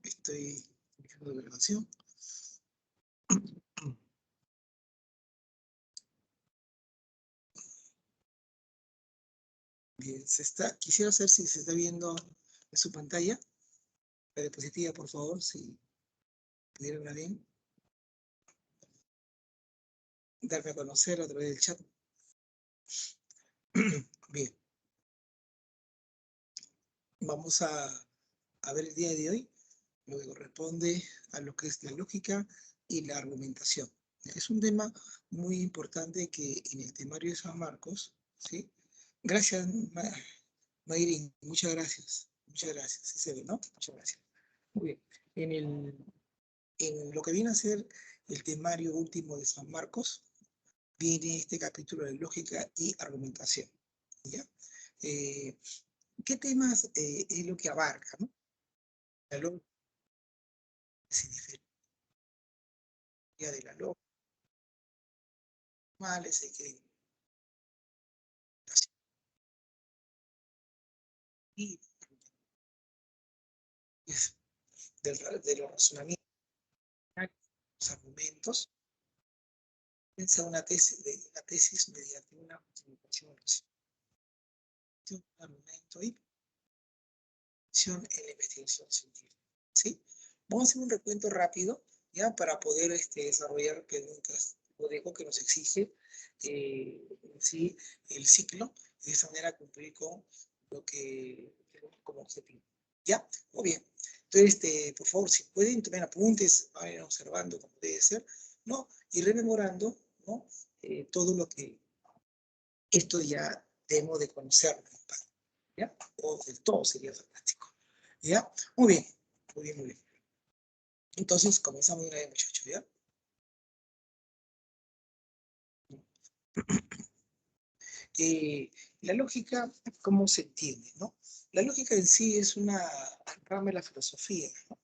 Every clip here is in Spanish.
Estoy haciendo la grabación. Bien, quisiera saber si se está viendo en su pantalla. La diapositiva, por favor, si pudieran ver bien. Darme a conocer a través del chat. Bien. Vamos a ver el día de hoy lo que corresponde a lo que es la lógica y la argumentación. Es un tema muy importante que en el temario de San Marcos, ¿sí? Gracias, Mayrin, muchas gracias. Muchas gracias. Sí se ve, ¿no? Muchas gracias. Muy bien. En lo que viene a ser el temario último de San Marcos, viene este capítulo de lógica y argumentación. ¿Ya? Eh, ¿Qué temas es lo que abarca? ¿No? La lógica se diferencia de la lógica, normales, hay que y es de los razonamientos, los argumentos, piensa una tesis mediante una justificación, un argumento y en la investigación científica. ¿Sí? Vamos a hacer un recuento rápido, ¿ya? Para poder desarrollar preguntas o que nos exige sí, el ciclo, y de esa manera cumplir con lo que tenemos como objetivo. ¿Ya? Muy bien. Entonces, por favor, si pueden, tomen apuntes, vayan observando como debe ser, ¿no? Y rememorando, ¿no? Todo lo que esto ya debemos de conocerlo, ¿ya? O del todo sería fantástico. ¿Ya? Muy bien, muy bien, muy bien. Entonces, comenzamos de una vez, muchachos, ¿ya? La lógica, ¿cómo se entiende, no? La lógica en sí es una rama de la filosofía, ¿no?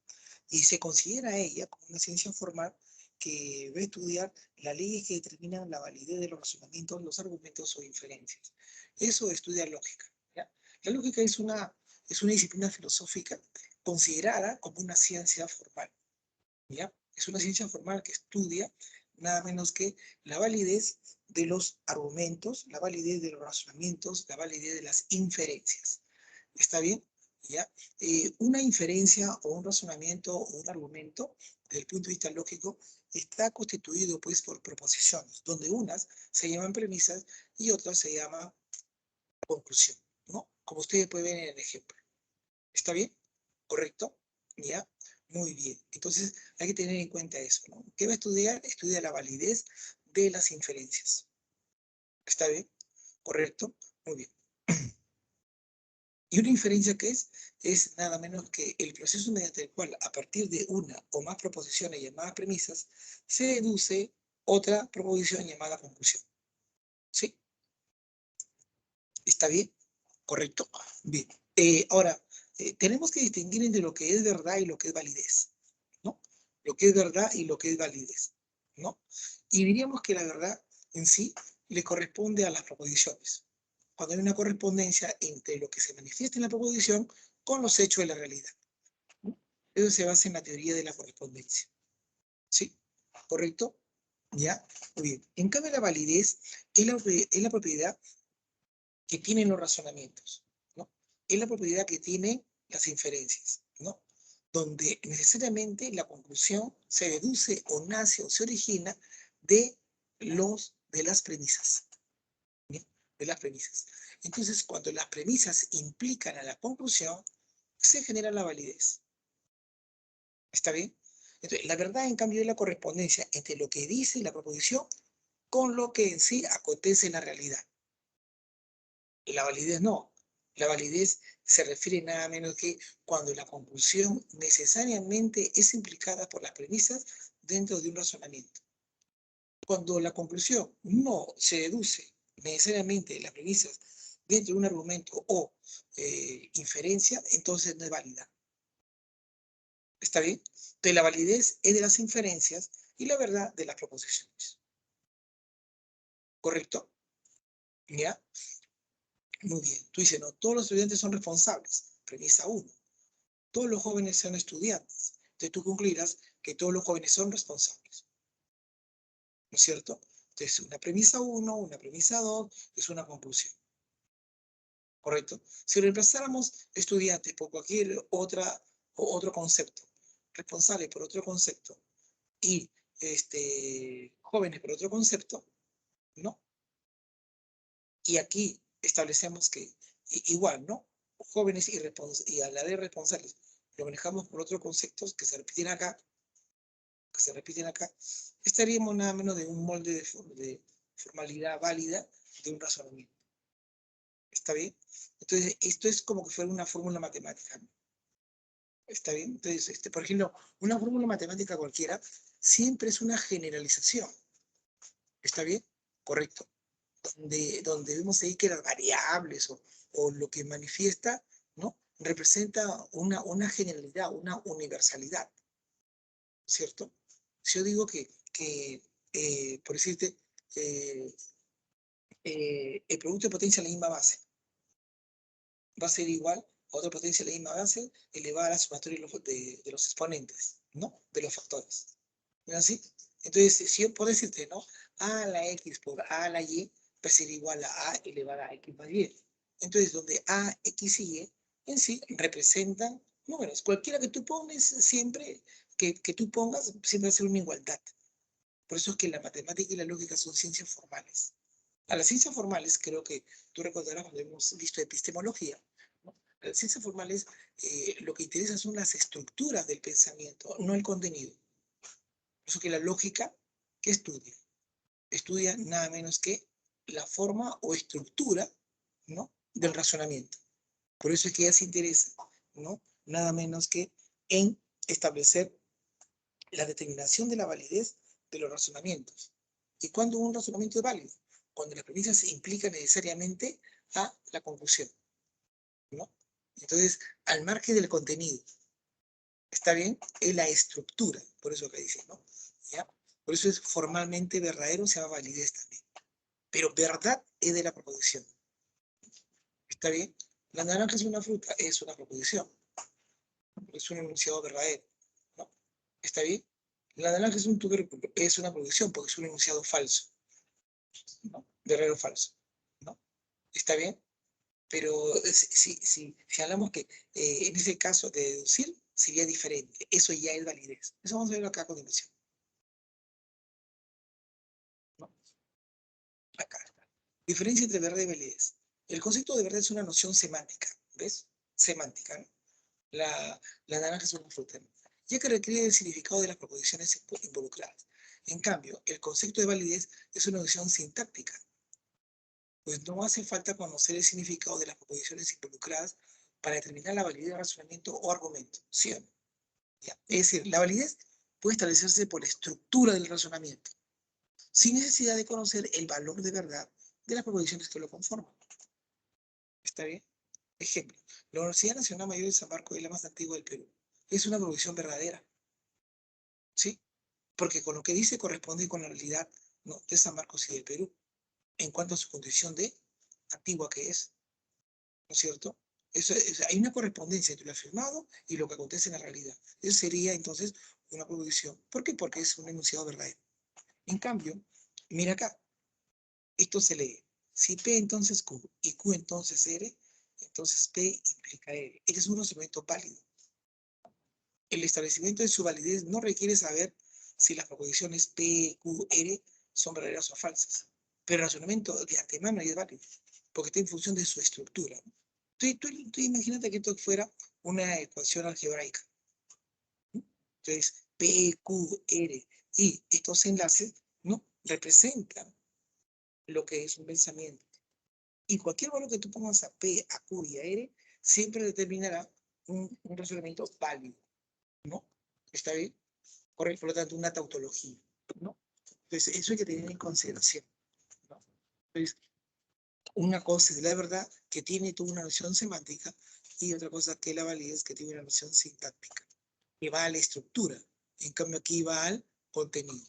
Y se considera ella como una ciencia formal que va a estudiar las leyes que determinan la validez de los razonamientos, los argumentos o inferencias. Eso estudia lógica, ¿ya? La lógica es una disciplina filosófica considerada como una ciencia formal, ¿ya? Es una ciencia formal que estudia nada menos que la validez de los argumentos, la validez de los razonamientos, la validez de las inferencias. ¿Está bien? ¿Ya? Una inferencia o un razonamiento o un argumento, desde el punto de vista lógico, está constituido pues por proposiciones, donde unas se llaman premisas y otras se llaman conclusión, ¿no? Como ustedes pueden ver en el ejemplo. ¿Está bien? ¿Correcto? ¿Ya? Muy bien. Entonces hay que tener en cuenta eso, ¿no? ¿Qué va a estudiar? Estudia la validez de las inferencias. ¿Está bien? ¿Correcto? Muy bien. ¿Y una inferencia qué es? Es nada menos que el proceso mediante el cual, a partir de una o más proposiciones llamadas premisas, se deduce otra proposición llamada conclusión. ¿Sí? ¿Está bien? ¿Correcto? Bien. Ahora, tenemos que distinguir entre lo que es verdad y lo que es validez, ¿no? Lo que es verdad y lo que es validez, ¿no? Y diríamos que la verdad en sí le corresponde a las proposiciones, cuando hay una correspondencia entre lo que se manifiesta en la proposición con los hechos de la realidad, ¿no? Eso se basa en la teoría de la correspondencia, ¿sí? ¿Correcto? ¿Ya? Muy bien. En cambio, la validez es la propiedad que tienen los razonamientos, ¿no? Es la propiedad que tienen las inferencias, ¿no? Donde necesariamente la conclusión se deduce o nace o se origina de de las premisas, ¿bien? De las premisas. Entonces, cuando las premisas implican a la conclusión, se genera la validez. ¿Está bien? Entonces, la verdad, en cambio, es la correspondencia entre lo que dice la proposición con lo que en sí acontece en la realidad. La validez no. La validez se refiere nada menos que cuando la conclusión necesariamente es implicada por las premisas dentro de un razonamiento. Cuando la conclusión no se deduce necesariamente de las premisas dentro de un argumento o inferencia, entonces no es válida. ¿Está bien? Entonces la validez es de las inferencias y la verdad de las proposiciones. ¿Correcto? ¿Ya? Muy bien. Tú dices, no, todos los estudiantes son responsables. Premisa 1. todos los jóvenes son estudiantes. Entonces tú concluirás que todos los jóvenes son responsables. ¿No es cierto? Entonces, una premisa 1, una premisa 2, es una conclusión. ¿Correcto? Si reemplazáramos estudiantes por cualquier otro concepto, responsable por otro concepto, y jóvenes por otro concepto, ¿no? Y aquí establecemos que igual, ¿no? Jóvenes y a la vez responsables, lo manejamos por otros conceptos que se repiten acá, estaríamos nada menos de un molde de formalidad válida de un razonamiento. ¿Está bien? Entonces, esto es como que fuera una fórmula matemática, ¿no? ¿Está bien? Entonces, por ejemplo, una fórmula matemática cualquiera siempre es una generalización. ¿Está bien? Correcto. Donde vemos ahí que las variables o lo que manifiesta, ¿no? Representa una generalidad, una universalidad, ¿cierto? Si yo digo por decirte, eh, el producto de potencia a la misma base va a ser igual a otra potencia de la misma base elevada a la sumatoria de los exponentes, ¿no? De los factores. ¿No es así? Entonces, si yo puedo decirte, ¿no? A a la X por A a la Y va a ser igual a elevada a X más Y. Entonces, donde A, X y Y en sí representan números. Cualquiera que tú pones siempre, que tú pongas, siempre va a ser una igualdad. Por eso es que la matemática y la lógica son ciencias formales. A las ciencias formales, creo que tú recordarás cuando hemos visto epistemología, ¿no? Las ciencias formales lo que interesa son las estructuras del pensamiento, no el contenido. Por eso que la lógica, ¿qué estudia? Estudia nada menos que la forma o estructura, ¿no? Del razonamiento. Por eso es que ella se interesa, ¿no? Nada menos que en establecer la determinación de la validez de los razonamientos. ¿Y cuándo un razonamiento es válido? Cuando las premisas implican necesariamente a la conclusión, ¿no? Entonces, al margen del contenido, ¿está bien? Es la estructura, por eso que dice, ¿no? ¿Ya? Por eso es formalmente verdadero, se llama validez también. Pero verdad es de la proposición. ¿Está bien? La naranja es una fruta, es una proposición. Es un enunciado verdadero, ¿no? ¿Está bien? La naranja es un tubérculo, es una proposición porque es un enunciado falso, ¿no? Verdadero o falso, ¿no? ¿Está bien? Pero si hablamos que en ese caso de deducir sería diferente, eso ya es validez. Eso vamos a verlo acá a continuación, ¿no? Acá está. Diferencia entre verdad y validez. El concepto de verdad es una noción semántica, ¿ves? Semántica, ¿no? La naranja es una fruta, ¿no? Ya que requiere el significado de las proposiciones involucradas. En cambio, el concepto de validez es una noción sintáctica, pues no hace falta conocer el significado de las proposiciones involucradas para determinar la validez del razonamiento o argumento, ¿sí o no? ¿Ya? Es decir, la validez puede establecerse por la estructura del razonamiento, sin necesidad de conocer el valor de verdad de las proposiciones que lo conforman. ¿Está bien? Ejemplo, la Universidad Nacional Mayor de San Marcos es la más antigua del Perú. Es una proposición verdadera, ¿sí? Porque con lo que dice corresponde con la realidad, ¿no? De San Marcos y del Perú, en cuanto a su condición de antigua que es, ¿no es cierto? Hay una correspondencia entre lo afirmado y lo que acontece en la realidad. Eso sería entonces una proposición. ¿Por qué? Porque es un enunciado verdadero. En cambio, mira acá, esto se lee. Si P entonces Q y Q entonces R, entonces P implica R. Este es un razonamiento válido. El establecimiento de su validez no requiere saber si las proposiciones P, Q, R son verdaderas o falsas. Pero el razonamiento de antemano es válido, porque está en función de su estructura. Tú imagínate que esto fuera una ecuación algebraica. Entonces, P, Q, R y estos enlaces, ¿no? Representan lo que es un pensamiento. Y cualquier valor que tú pongas a P, a Q y a R, siempre determinará un razonamiento válido, ¿no? ¿Está bien? Correcto, por lo tanto, una tautología, ¿no? Entonces, eso hay que tener en consideración, ¿no? Entonces, una cosa es la verdad, que tiene toda una noción semántica, y otra cosa que la validez, que tiene una noción sintáctica, que va a la estructura. En cambio, aquí va al contenido.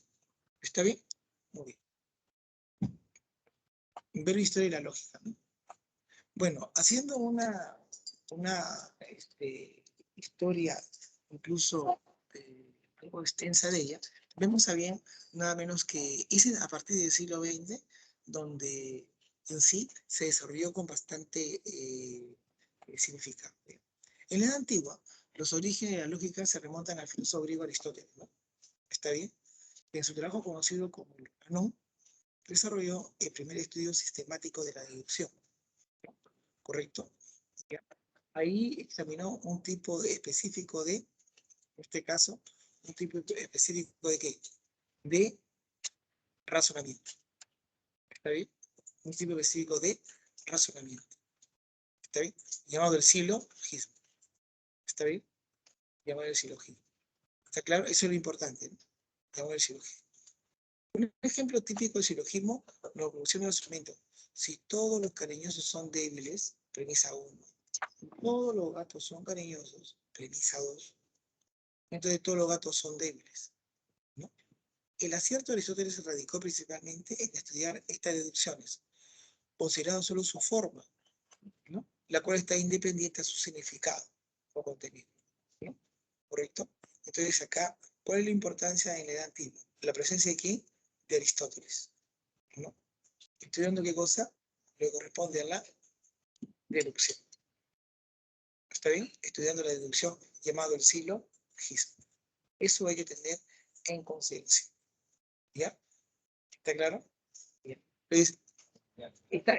¿Está bien? Muy bien. Ver la historia y la lógica, ¿no? Bueno, haciendo una historia, incluso algo extensa de ella, vemos a bien nada menos que es a partir del siglo XX donde en sí se desarrolló con bastante significado. En la edad antigua, los orígenes de la lógica se remontan al filósofo griego Aristóteles, ¿no? ¿Está bien? En su trabajo conocido como el Canon, desarrolló el primer estudio sistemático de la deducción, ¿correcto? Ahí examinó un tipo específico de, en este caso, un tipo específico de ¿qué? De razonamiento. ¿Está bien? Un tipo específico de razonamiento. ¿Está bien? Llamado el silogismo. ¿Está bien? Llamado el silogismo. ¿Está claro? Eso es lo importante, ¿no? Llamado el silogismo. Un ejemplo típico de silogismo lo proporciona el instrumento. Si todos los cariñosos son débiles, premisa 1. Todos los gatos son cariñosos, premisa 2. Entonces todos los gatos son débiles, ¿no? El acierto de Aristóteles se radicó principalmente en estudiar estas deducciones, considerando solo su forma, ¿no? La cual está independiente a su significado o contenido, ¿no? ¿Correcto? Entonces acá, ¿cuál es la importancia en la edad antigua? La presencia de ¿quién? De Aristóteles, ¿no? Estudiando qué cosa le corresponde a la deducción. ¿Está bien? Estudiando la deducción llamado el silogismo. Eso hay que tener en conciencia. ¿Ya? ¿Está claro? Bien. Entonces,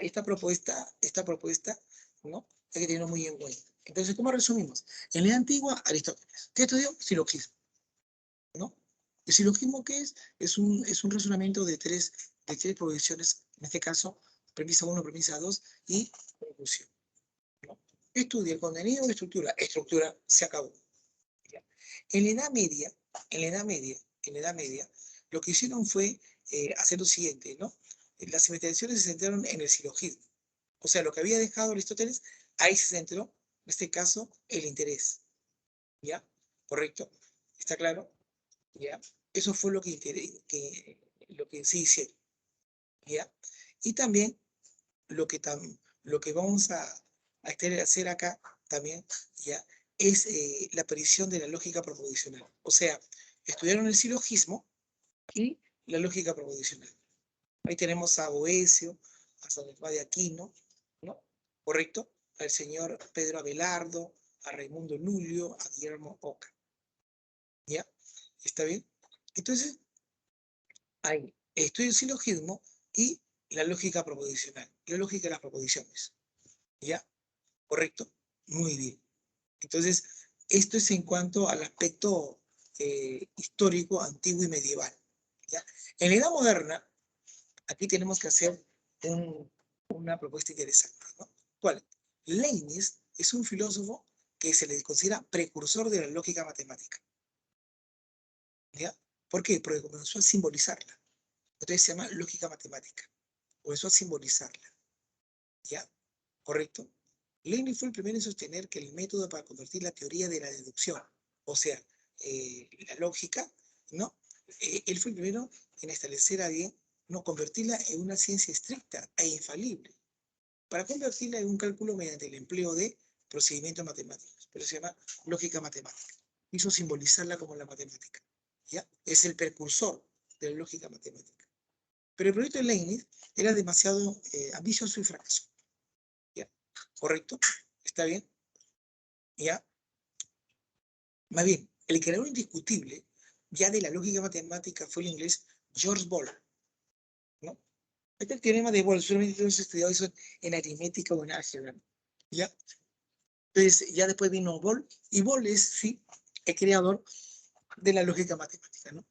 esta propuesta, ¿no? Hay que tenerlo muy en cuenta. Entonces, ¿cómo resumimos? En la edad antigua, Aristóteles. ¿Qué estudió? Silogismo, ¿no? ¿El silogismo qué es? Es un razonamiento de tres proposiciones, en este caso, premisa 1, premisa 2 y conclusión, ¿no? Estudia el contenido o estructura. Estructura, se acabó. ¿Ya? En la Edad Media, lo que hicieron fue hacer lo siguiente, ¿no? Las investigaciones se centraron en el silogismo. O sea, lo que había dejado Aristóteles, ahí se centró, en este caso, el interés. ¿Ya? ¿Correcto? ¿Está claro? ¿Ya? Eso fue lo que sí hicieron. ¿Ya? Y también lo que vamos a hacer acá también, ¿ya? Es la aparición de la lógica proposicional. O sea, estudiaron el silogismo y la lógica proposicional. Ahí tenemos a Boecio, a San Tomás de Aquino, ¿no? ¿Correcto? Al señor Pedro Abelardo, a Raimundo Lulio, a Guillermo Oca. ¿Ya? ¿Está bien? Entonces, hay estudio del silogismo y la lógica proposicional, la lógica de las proposiciones. ¿Ya? ¿Correcto? Muy bien. Entonces, esto es en cuanto al aspecto histórico, antiguo y medieval. ¿Ya? En la edad moderna, aquí tenemos que hacer una propuesta interesante, ¿no? ¿Cuál? Leibniz es un filósofo que se le considera precursor de la lógica matemática. ¿Ya? ¿Por qué? Porque comenzó a simbolizarla. Entonces se llama lógica matemática. Comenzó a simbolizarla. ¿Ya? ¿Correcto? Leibniz fue el primero en sostener que el método para convertir la teoría de la deducción, o sea, la lógica, ¿no? Él fue el primero en establecer a bien, no convertirla en una ciencia estricta e infalible, para convertirla en un cálculo mediante el empleo de procedimientos matemáticos. Pero se llama lógica matemática. Hizo simbolizarla como la matemática. ¿Ya? Es el precursor de la lógica matemática. Pero el proyecto de Leibniz era demasiado ambicioso y fracasó. ¿Ya? ¿Correcto? ¿Está bien? ¿Ya? Más bien, el creador indiscutible ya de la lógica matemática fue el inglés George Boole, ¿no? Este es el teorema de Boole, solamente hemos estudiado eso en aritmética o en álgebra, ¿ya? Entonces, ya después vino Boole, y Boole es, sí, el creador de la lógica matemática, ¿no?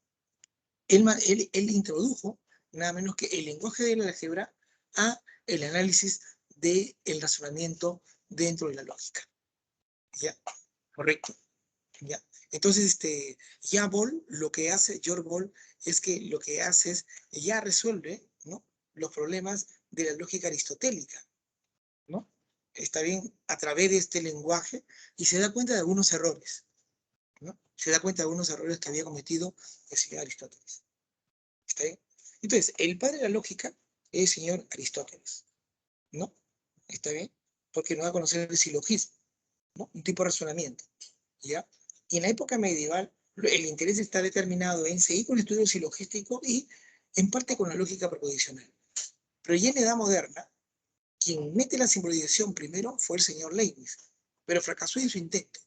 Él introdujo nada menos que el lenguaje de la álgebra a el análisis del razonamiento dentro de la lógica, ¿ya? ¿Correcto? ¿Ya? Entonces, ya lo que hace, George Boole, es que lo que hace es, ya resuelve, ¿no? Los problemas de la lógica aristotélica, ¿no? Está bien, a través de este lenguaje, y se da cuenta de algunos errores, ¿no? Se da cuenta de algunos errores que había cometido el señor Aristóteles. ¿Está bien? Entonces, el padre de la lógica es el señor Aristóteles, ¿no? ¿Está bien? Porque nos va a conocer el silogismo, ¿no? Un tipo de razonamiento. ¿ya? Y en la época medieval, el interés está determinado en seguir con el estudio silogístico y en parte con la lógica proposicional. Pero ya en la Edad Moderna, quien mete la simbolización primero fue el señor Leibniz, pero fracasó en su intento,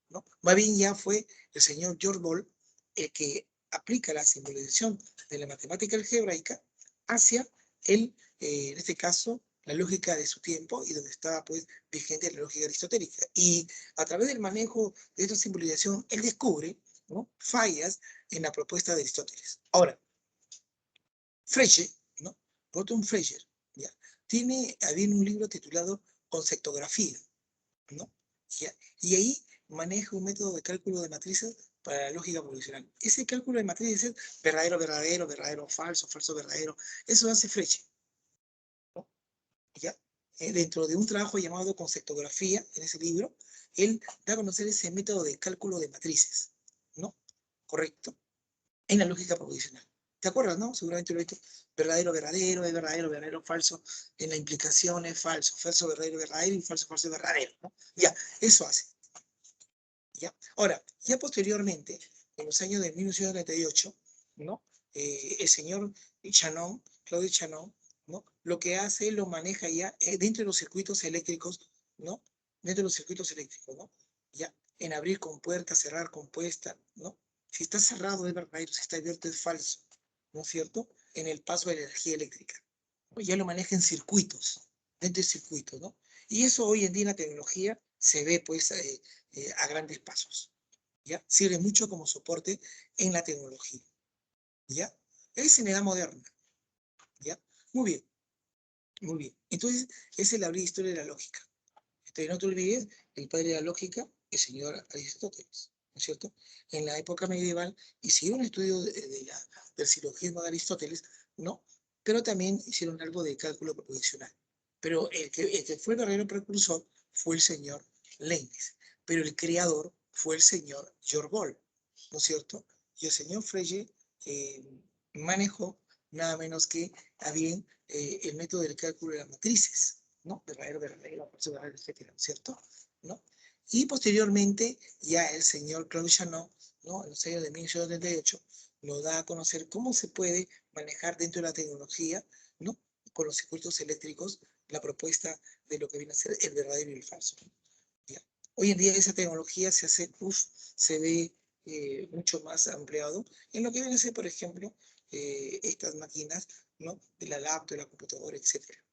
¿no? Más bien ya fue el señor George Boole el que aplica la simbolización de la matemática algebraica hacia en este caso, la lógica de su tiempo y donde estaba pues vigente la lógica aristotélica. Y a través del manejo de esta simbolización, él descubre, ¿no?, fallas en la propuesta de Aristóteles. Ahora, Frege, ¿no?, Gotthard Frege, ¿ya?, había un libro titulado Conceptografía, ¿no? ¿Ya? Y ahí maneja un método de cálculo de matrices para la lógica proposicional. Ese cálculo de matrices es verdadero, verdadero, verdadero, falso, falso, verdadero. Eso hace Frege, ¿no? ¿Ya? Dentro de un trabajo llamado Conceptografía, en ese libro, él da a conocer ese método de cálculo de matrices, ¿no? ¿Correcto? En la lógica proposicional. ¿Te acuerdas, no? Seguramente lo he visto. Verdadero, verdadero, es verdadero, verdadero, falso. En la implicación es falso. Falso, verdadero, verdadero y falso, falso, verdadero, ¿no? Ya, eso hace. ¿Ya? Ahora, ya posteriormente, en los años de 1938, ¿no?, el señor Shannon, Claude Shannon, ¿no?, lo que hace, lo maneja ya dentro de los circuitos eléctricos, ¿no? Dentro de los circuitos eléctricos, ¿no? Ya, en abrir compuerta, cerrar compuesta, ¿no? Si está cerrado es verdadero, si está abierto es falso, ¿no es cierto? En el paso de la energía eléctrica. Ya lo maneja en circuitos, dentro de circuitos, ¿no? Y eso hoy en día en la tecnología se ve pues a grandes pasos, ¿ya? Sirve mucho como soporte en la tecnología, ¿ya? Es en edad moderna, ¿ya? Muy bien, muy bien. Entonces, esa es la breve historia de la lógica. Entonces, no te olvides, el padre de la lógica, el señor Aristóteles, ¿no es cierto? En la época medieval hicieron un estudio del silogismo de Aristóteles, ¿no? Pero también hicieron algo de cálculo proposicional. Pero el que fue el verdadero precursor fue el señor Leibniz. Pero el creador fue el señor George Boole, ¿no es cierto? Y el señor Frege eh, manejó nada menos que también el método del cálculo de las matrices, ¿no? Verdadero, verdadero, falso, verdadero, etcétera, ¿cierto? ¿No? Y posteriormente, ya el señor Claude Shannon, ¿no?, en los años de 1878, nos da a conocer cómo se puede manejar dentro de la tecnología, ¿no?, con los circuitos eléctricos, la propuesta de lo que viene a ser el verdadero y el falso. ¿Ya? Hoy en día esa tecnología se ve mucho más ampliado en lo que viene a ser, por ejemplo, estas máquinas, ¿no?, de la laptop, de la computadora, etcétera.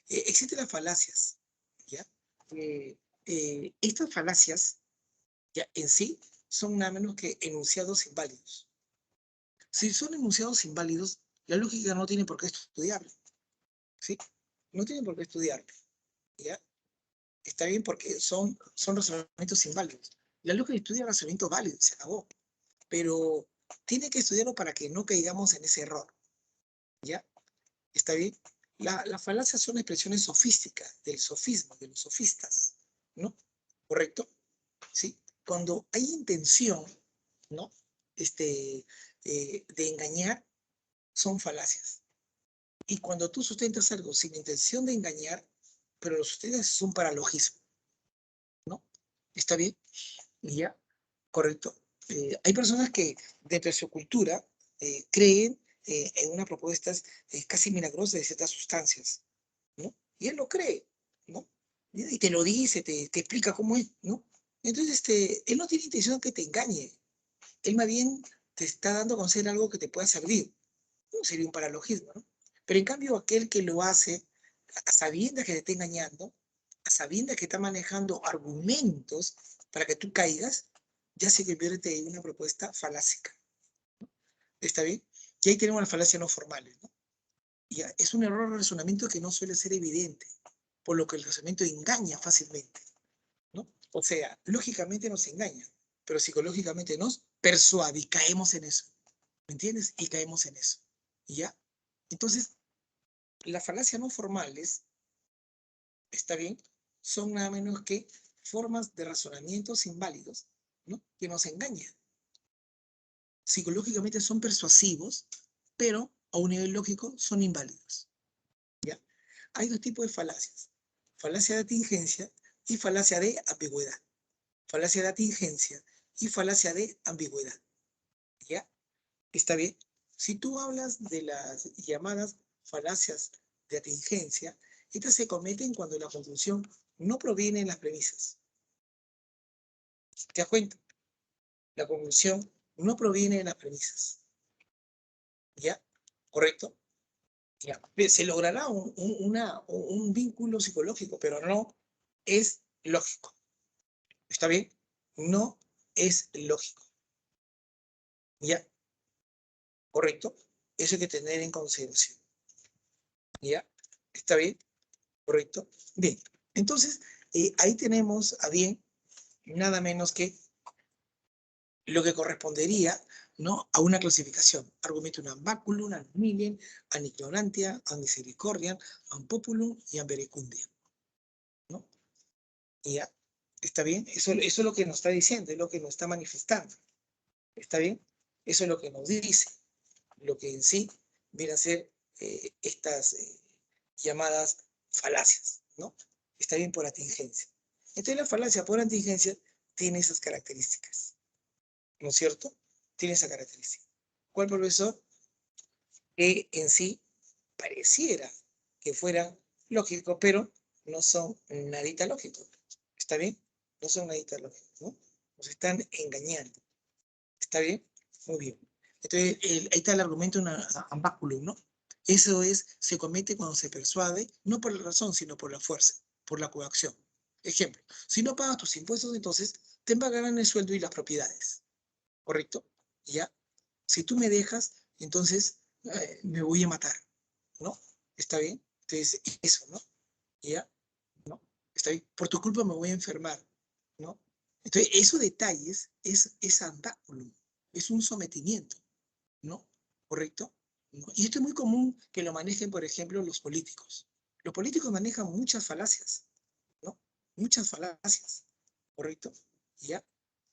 Existen las falacias, ¿ya? Estas falacias, ya, en sí son nada menos que enunciados inválidos. Si son enunciados inválidos, la lógica no tiene por qué estudiarlo, ¿sí? No tiene por qué estudiarlo, ¿ya? Está bien porque son razonamientos inválidos. La lógica estudia razonamientos válidos, se acabó. Pero tiene que estudiarlo para que no caigamos en ese error, ¿ya? ¿Está bien? Las falacias son expresiones sofísticas, del sofisma, de los sofistas, ¿no? ¿Correcto? ¿Sí? Cuando hay intención, ¿no?, de engañar, son falacias. Y cuando tú sustentas algo sin intención de engañar, pero lo sustentas, es un paralogismo, ¿no? ¿Está bien? ¿Ya? ¿Correcto? Hay personas que dentro de su cultura creen en unas propuestas casi milagrosas de ciertas sustancias, ¿no? Y él lo cree, ¿no? Y te lo dice, te explica cómo es, ¿no? Entonces, él no tiene intención de que te engañe. Él más bien te está dando a conocer algo que te pueda servir. No sería un paralogismo, ¿no? Pero en cambio, aquel que lo hace a sabiendas que te está engañando, a sabiendas que está manejando argumentos para que tú caigas, ya se convierte en una propuesta falácica. ¿Está bien? Y ahí tenemos las falacias no formales, ¿no? Ya, es un error de razonamiento que no suele ser evidente, por lo que el razonamiento engaña fácilmente, ¿no? O sea, lógicamente nos engaña, pero psicológicamente nos persuade y caemos en eso. ¿Me entiendes? Y caemos en eso. ¿Ya? Entonces, las falacias no formales, ¿está bien?, son nada menos que formas de razonamientos inválidos, ¿no?, que nos engañan. Psicológicamente son persuasivos, pero a un nivel lógico son inválidos. ¿Ya? Hay dos tipos de falacias. Falacia de atingencia, y falacia de ambigüedad. Falacia de atingencia y falacia de ambigüedad. ¿Ya? ¿Está bien? Si tú hablas de las llamadas falacias de atingencia, estas se cometen cuando la conclusión no proviene de las premisas. ¿Te das cuenta? La conclusión no proviene de las premisas. ¿Ya? ¿Correcto? ¿Ya? Se logrará un vínculo psicológico, pero no es lógico. ¿Está bien? No es lógico. ¿Ya? ¿Correcto? Eso hay que tener en consideración. ¿Ya? ¿Está bien? ¿Correcto? Bien. Entonces, ahí tenemos a bien nada menos que lo que correspondería, ¿no?, a una clasificación. Argumentum ad baculum, ad hominem, ad ignorantia, ad misericordiam, ad populum y ad verecundiam, ¿no? Y ya, ¿está bien? Eso es lo que nos está diciendo, es lo que nos está manifestando. ¿Está bien? Eso es lo que nos dice, lo que en sí viene a ser estas llamadas falacias, ¿no? Está bien por atingencia. Entonces la falacia por atingencia tiene esas características, ¿no es cierto? Tiene esa característica. ¿Cuál, profesor? Que en sí pareciera que fuera lógico, pero no son nadita lógicos. ¿Está bien? No son nadita lógicos, ¿no? Nos están engañando. ¿Está bien? Muy bien. Entonces, ahí está el argumento en baculum, ¿no? Eso es, se comete cuando se persuade, no por la razón, sino por la fuerza, por la coacción. Ejemplo, si no pagas tus impuestos, entonces te pagarán el sueldo y las propiedades. ¿Correcto? ¿Ya? Si tú me dejas, entonces me voy a matar, ¿no? ¿Está bien? Entonces, eso, ¿no? ¿Ya? ¿No? ¿Está bien? Por tu culpa me voy a enfermar, ¿no? Entonces, esos detalles es andáculo, es un sometimiento, ¿no? ¿Correcto? ¿No? Y esto es muy común que lo manejen, por ejemplo, los políticos. Los políticos manejan muchas falacias, ¿no? Muchas falacias, ¿correcto? ¿Ya?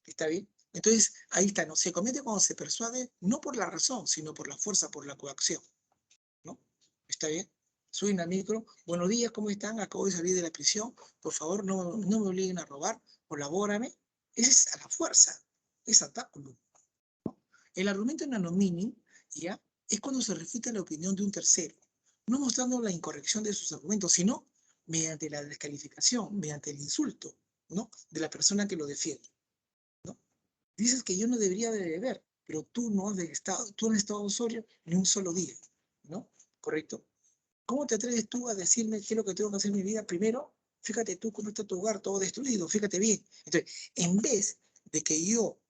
¿Está bien? Entonces, ahí está, ¿no? Se comete cuando se persuade, no por la razón, sino por la fuerza, por la coacción, ¿no? ¿Está bien? Soy una micro. Buenos días, ¿cómo están? Acabo de salir de la prisión. Por favor, no me obliguen a robar. Colabórame. Esa es a la fuerza. Es atáculo. El argumento en anomini, ¿ya? Es cuando se refuta la opinión de un tercero, no mostrando la incorrección de sus argumentos, sino mediante la descalificación, mediante el insulto, ¿no?, de la persona que lo defiende, ¿no? Dices que yo no debería de beber, pero tú no has estado sobrio ni un solo día, ¿no? ¿Correcto? ¿Cómo te atreves tú a decirme qué es lo que tengo que hacer en mi vida? Primero, fíjate tú cómo está tu hogar todo destruido, fíjate bien. Entonces, en vez de que yo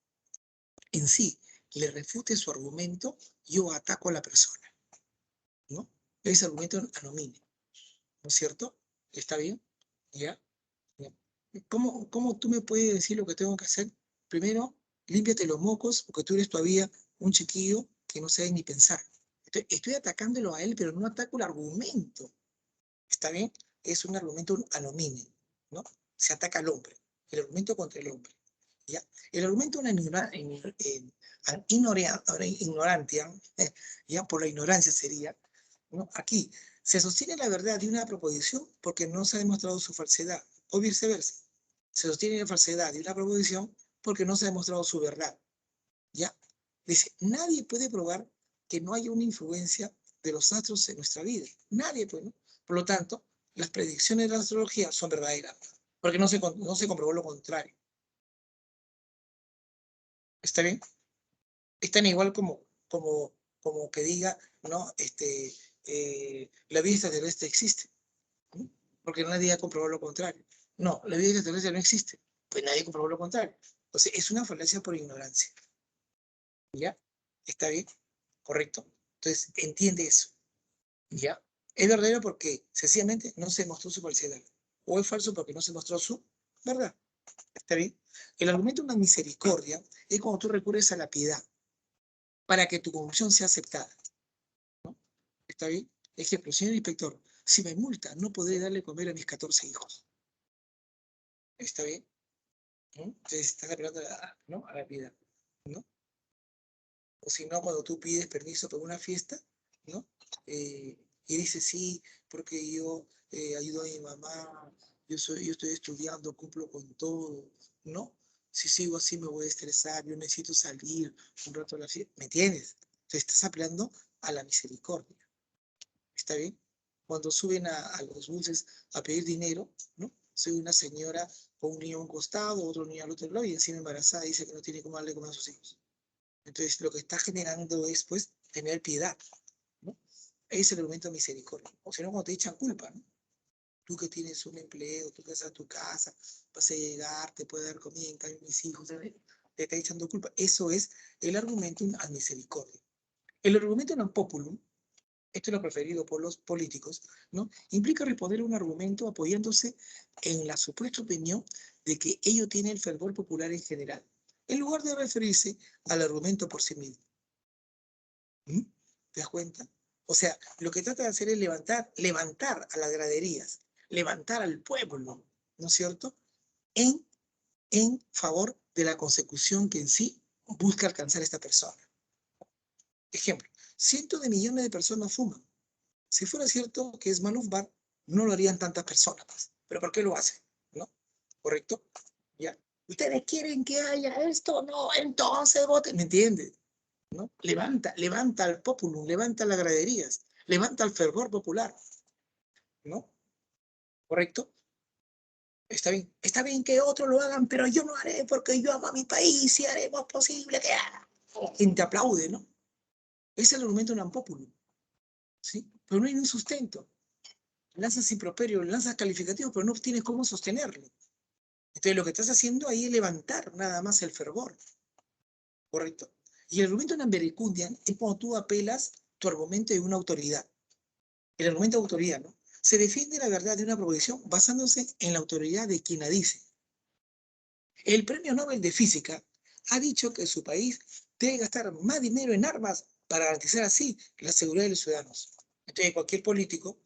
en sí le refute su argumento, yo ataco a la persona, ¿no? Ese argumento anomine, ¿no es cierto? ¿Está bien? ¿Ya? ¿Ya? ¿Cómo tú me puedes decir lo que tengo que hacer? Primero, límpiate los mocos, porque tú eres todavía un chiquillo que no sabe ni pensar. Estoy atacándolo a él, pero no ataco el argumento. ¿Está bien? Es un argumento anomine, ¿no? Se ataca al hombre, el argumento contra el hombre. ¿Ya? El argumento de una ignorancia, ya por la ignorancia sería, ¿no? Aquí, se sostiene la verdad de una proposición porque no se ha demostrado su falsedad, o viceversa. Se sostiene la falsedad de una proposición porque no se ha demostrado su verdad. ¿Ya? Dice, nadie puede probar que no haya una influencia de los astros en nuestra vida. Nadie puede, ¿no? Por lo tanto, las predicciones de la astrología son verdaderas, porque no se comprobó lo contrario. ¿Está bien? Es tan igual como que diga, ¿no? La vida extraterrestre existe, ¿no? Porque nadie ha comprobado lo contrario. No, la vida extraterrestre no existe, pues nadie comprobó lo contrario. Entonces, es una falacia por ignorancia. ¿Ya? ¿Está bien? ¿Correcto? Entonces, entiende eso. ¿Ya? Es verdadero porque sencillamente no se mostró su falsedad. O es falso porque no se mostró su verdad. ¿Está bien? El argumento de una misericordia es cuando tú recurres a la piedad para que tu conclusión sea aceptada. ¿Está bien? Ejemplo, señor inspector, si me multa, no podré darle comer a mis 14 hijos. ¿Está bien? ¿No? Entonces estás apelando ¿no?, a la piedad, ¿no? O si no, cuando tú pides permiso para una fiesta, ¿no? Y dices, sí, porque yo ayudo a mi mamá yo estoy estudiando, cumplo con todo, ¿no? Si sigo así me voy a estresar, yo necesito salir un rato a la fiesta, ¿me entiendes? Te estás apelando a la misericordia, ¿está bien? Cuando suben a los buses a pedir dinero, ¿no? Soy una señora con un niño a un costado, otro niño al otro lado, y encima embarazada dice que no tiene cómo darle comer a sus hijos. Entonces, lo que está generando es, pues, tener piedad, ¿no? Ese es el argumento de misericordia. O si no, cuando te echan culpa, ¿no? Tú que tienes un empleo, tú que estás a tu casa, vas a llegar, te puede dar comida, en cambio mis hijos, ¿sabes? Te está echando culpa. Eso es el argumento a misericordia. El argumento non populum, esto es lo preferido por los políticos, ¿no? Implica responder un argumento apoyándose en la supuesta opinión de que ello tiene el fervor popular en general, en lugar de referirse al argumento por sí mismo. ¿Mm? ¿Te das cuenta? O sea, lo que trata de hacer es levantar a las graderías, levantar al pueblo, ¿no es cierto? En, en favor de la consecución que en sí busca alcanzar esta persona. Ejemplo, cientos de millones de personas fuman. Si fuera cierto que es malo fumar, no lo harían tantas personas. ¿Pero por qué lo hacen? ¿No? ¿Correcto? ¿Ya? ¿Ustedes quieren que haya esto? No, entonces voten. ¿Me entiendes? ¿No? Levanta al populum, levanta las graderías, levanta el fervor popular, ¿no? ¿Correcto? Está bien que otros lo hagan, pero yo no haré porque yo amo a mi país y haremos posible que la gente aplaude, ¿no? Ese es el argumento non populum, ¿sí? Pero no hay un sustento. Lanzas improperios, lanzas calificativos, pero no tienes cómo sostenerlo. Entonces lo que estás haciendo ahí es levantar nada más el fervor, ¿correcto? Y el argumento en Ambericundian es cuando tú apelas tu argumento de una autoridad. El argumento de autoridad, ¿no? Se defiende la verdad de una proposición basándose en la autoridad de quien la dice. El premio Nobel de Física ha dicho que su país debe gastar más dinero en armas para garantizar así la seguridad de los ciudadanos. Entonces cualquier político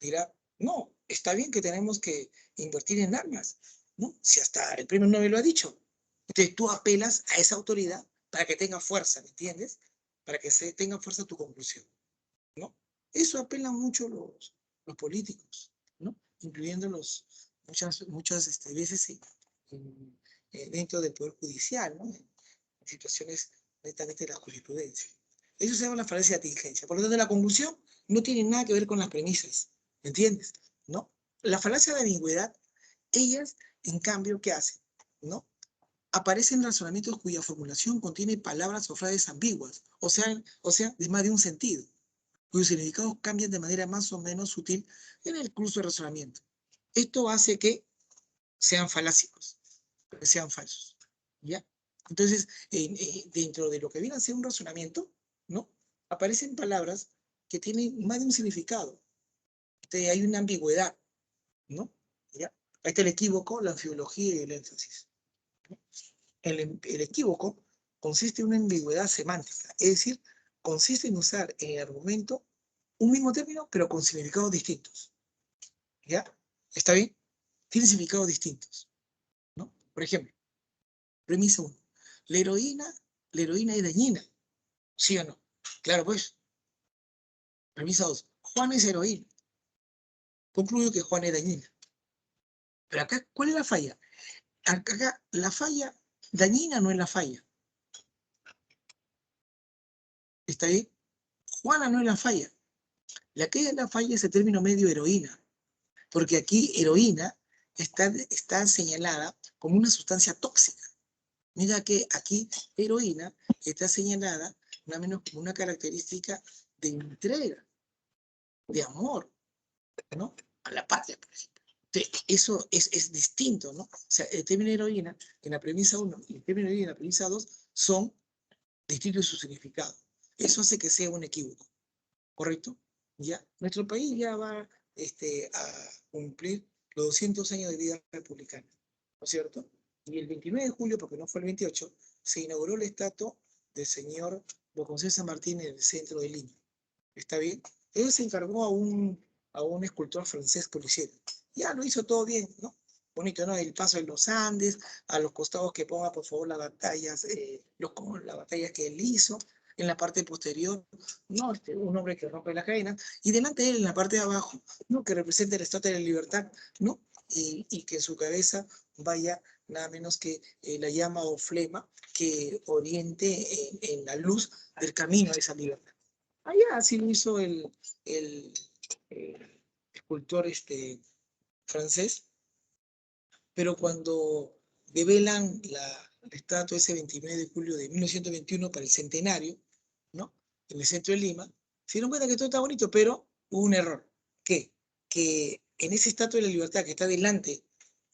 dirá, no, está bien que tenemos que invertir en armas, ¿no? Si hasta el premio Nobel lo ha dicho. Entonces tú apelas a esa autoridad para que tenga fuerza, ¿me entiendes? Para que tenga fuerza tu conclusión, ¿no? Eso apelan mucho los políticos, ¿no? Incluyendo muchas veces en, dentro del Poder Judicial, ¿no? En situaciones netamente de la jurisprudencia. Eso se llama la falacia de atingencia. Por lo tanto, la conclusión no tiene nada que ver con las premisas, ¿me entiendes? ¿No? La falacia de ambigüedad, ellas, en cambio, ¿qué hacen? ¿No? Aparecen razonamientos cuya formulación contiene palabras o frases ambiguas, o sea, de más de un sentido, cuyos significados cambian de manera más o menos sutil en el curso de razonamiento. Esto hace que sean falácicos, que sean falsos, ¿ya? Entonces, dentro de lo que viene a ser un razonamiento, ¿no? Aparecen palabras que tienen más de un significado. Entonces, hay una ambigüedad, ¿no? ¿Ya? Ahí está el equívoco, la anfiología y el énfasis, ¿no? El equívoco consiste en una ambigüedad semántica, es decir, consiste en usar en el argumento un mismo término, pero con significados distintos. ¿Ya? ¿Está bien? Tiene significados distintos, ¿no? Por ejemplo, premisa 1. La heroína es dañina, ¿sí o no? Claro, pues. Premisa 2. Juan es heroína. Concluyo que Juan es dañina. Pero acá, ¿cuál es la falla? Acá, la falla dañina no es la falla. ¿Está bien? Juana no es la falla. La que es la falla es el término medio heroína. Porque aquí heroína está señalada como una sustancia tóxica. Mira que aquí heroína está señalada nada menos como una característica de entrega, de amor, ¿no? A la patria, por ejemplo. Entonces, eso es distinto, ¿no? O sea, el término heroína en la premisa 1 y el término heroína en la premisa 2 son distintos en su significado. Eso hace que sea un equívoco, ¿correcto? ¿Ya? Nuestro país ya va a cumplir los 200 años de vida republicana, ¿no es cierto? Y el 29 de julio, porque no fue el 28, se inauguró la estatua del señor José San Martín en el centro de Lima. ¿Está bien? Él se encargó a un escultor francés que lo hiciera. Ya lo hizo todo bien, ¿no? Bonito, ¿no? El paso de los Andes, a los costados que ponga, por favor, las batallas, las batallas que él hizo. En la parte posterior, ¿no? Un hombre que rompe la cadena. Y delante de él, en la parte de abajo, ¿no? Que representa el Estatua de la Libertad, ¿no? y que en su cabeza vaya nada menos que la llama o flema que oriente en la luz del camino de esa libertad. Allá así lo hizo el escultor francés, pero cuando develan la estatua ese 29 de julio de 1921 para el centenario, ¿no? En el centro de Lima, se dieron cuenta que todo está bonito, pero hubo un error. ¿Qué? Que en esa estatua de la libertad que está delante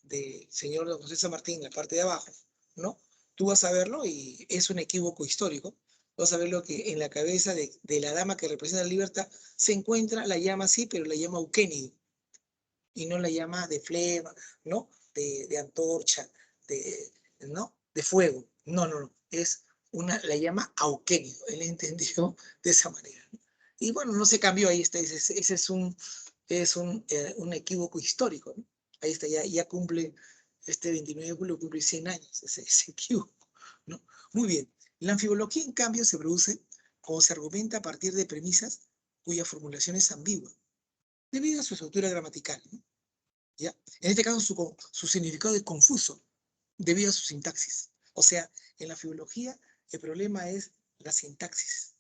del señor Don José San Martín, en la parte de abajo, ¿no? Tú vas a verlo y es un equívoco histórico. Vas a ver lo que en la cabeza de la dama que representa la libertad se encuentra la llama así, pero la llama Eukénido, y no la llama de flema, ¿no? De antorcha, ¿no? De fuego. No, no, no. Es la llama Auquénido. Él entendió de esa manera. Y bueno, no se cambió, ahí está. Ese es un equívoco histórico, ¿no? Ahí está, ya cumple, este 29 de julio cumple 100 años, ese equívoco, ¿no? Muy bien. La anfibología, en cambio, se produce cuando se argumenta a partir de premisas cuya formulación es ambigua, debido a su estructura gramatical, ¿no? ¿Ya? En este caso, su significado es confuso debido a su sintaxis. O sea, en la filología el problema es la sintaxis,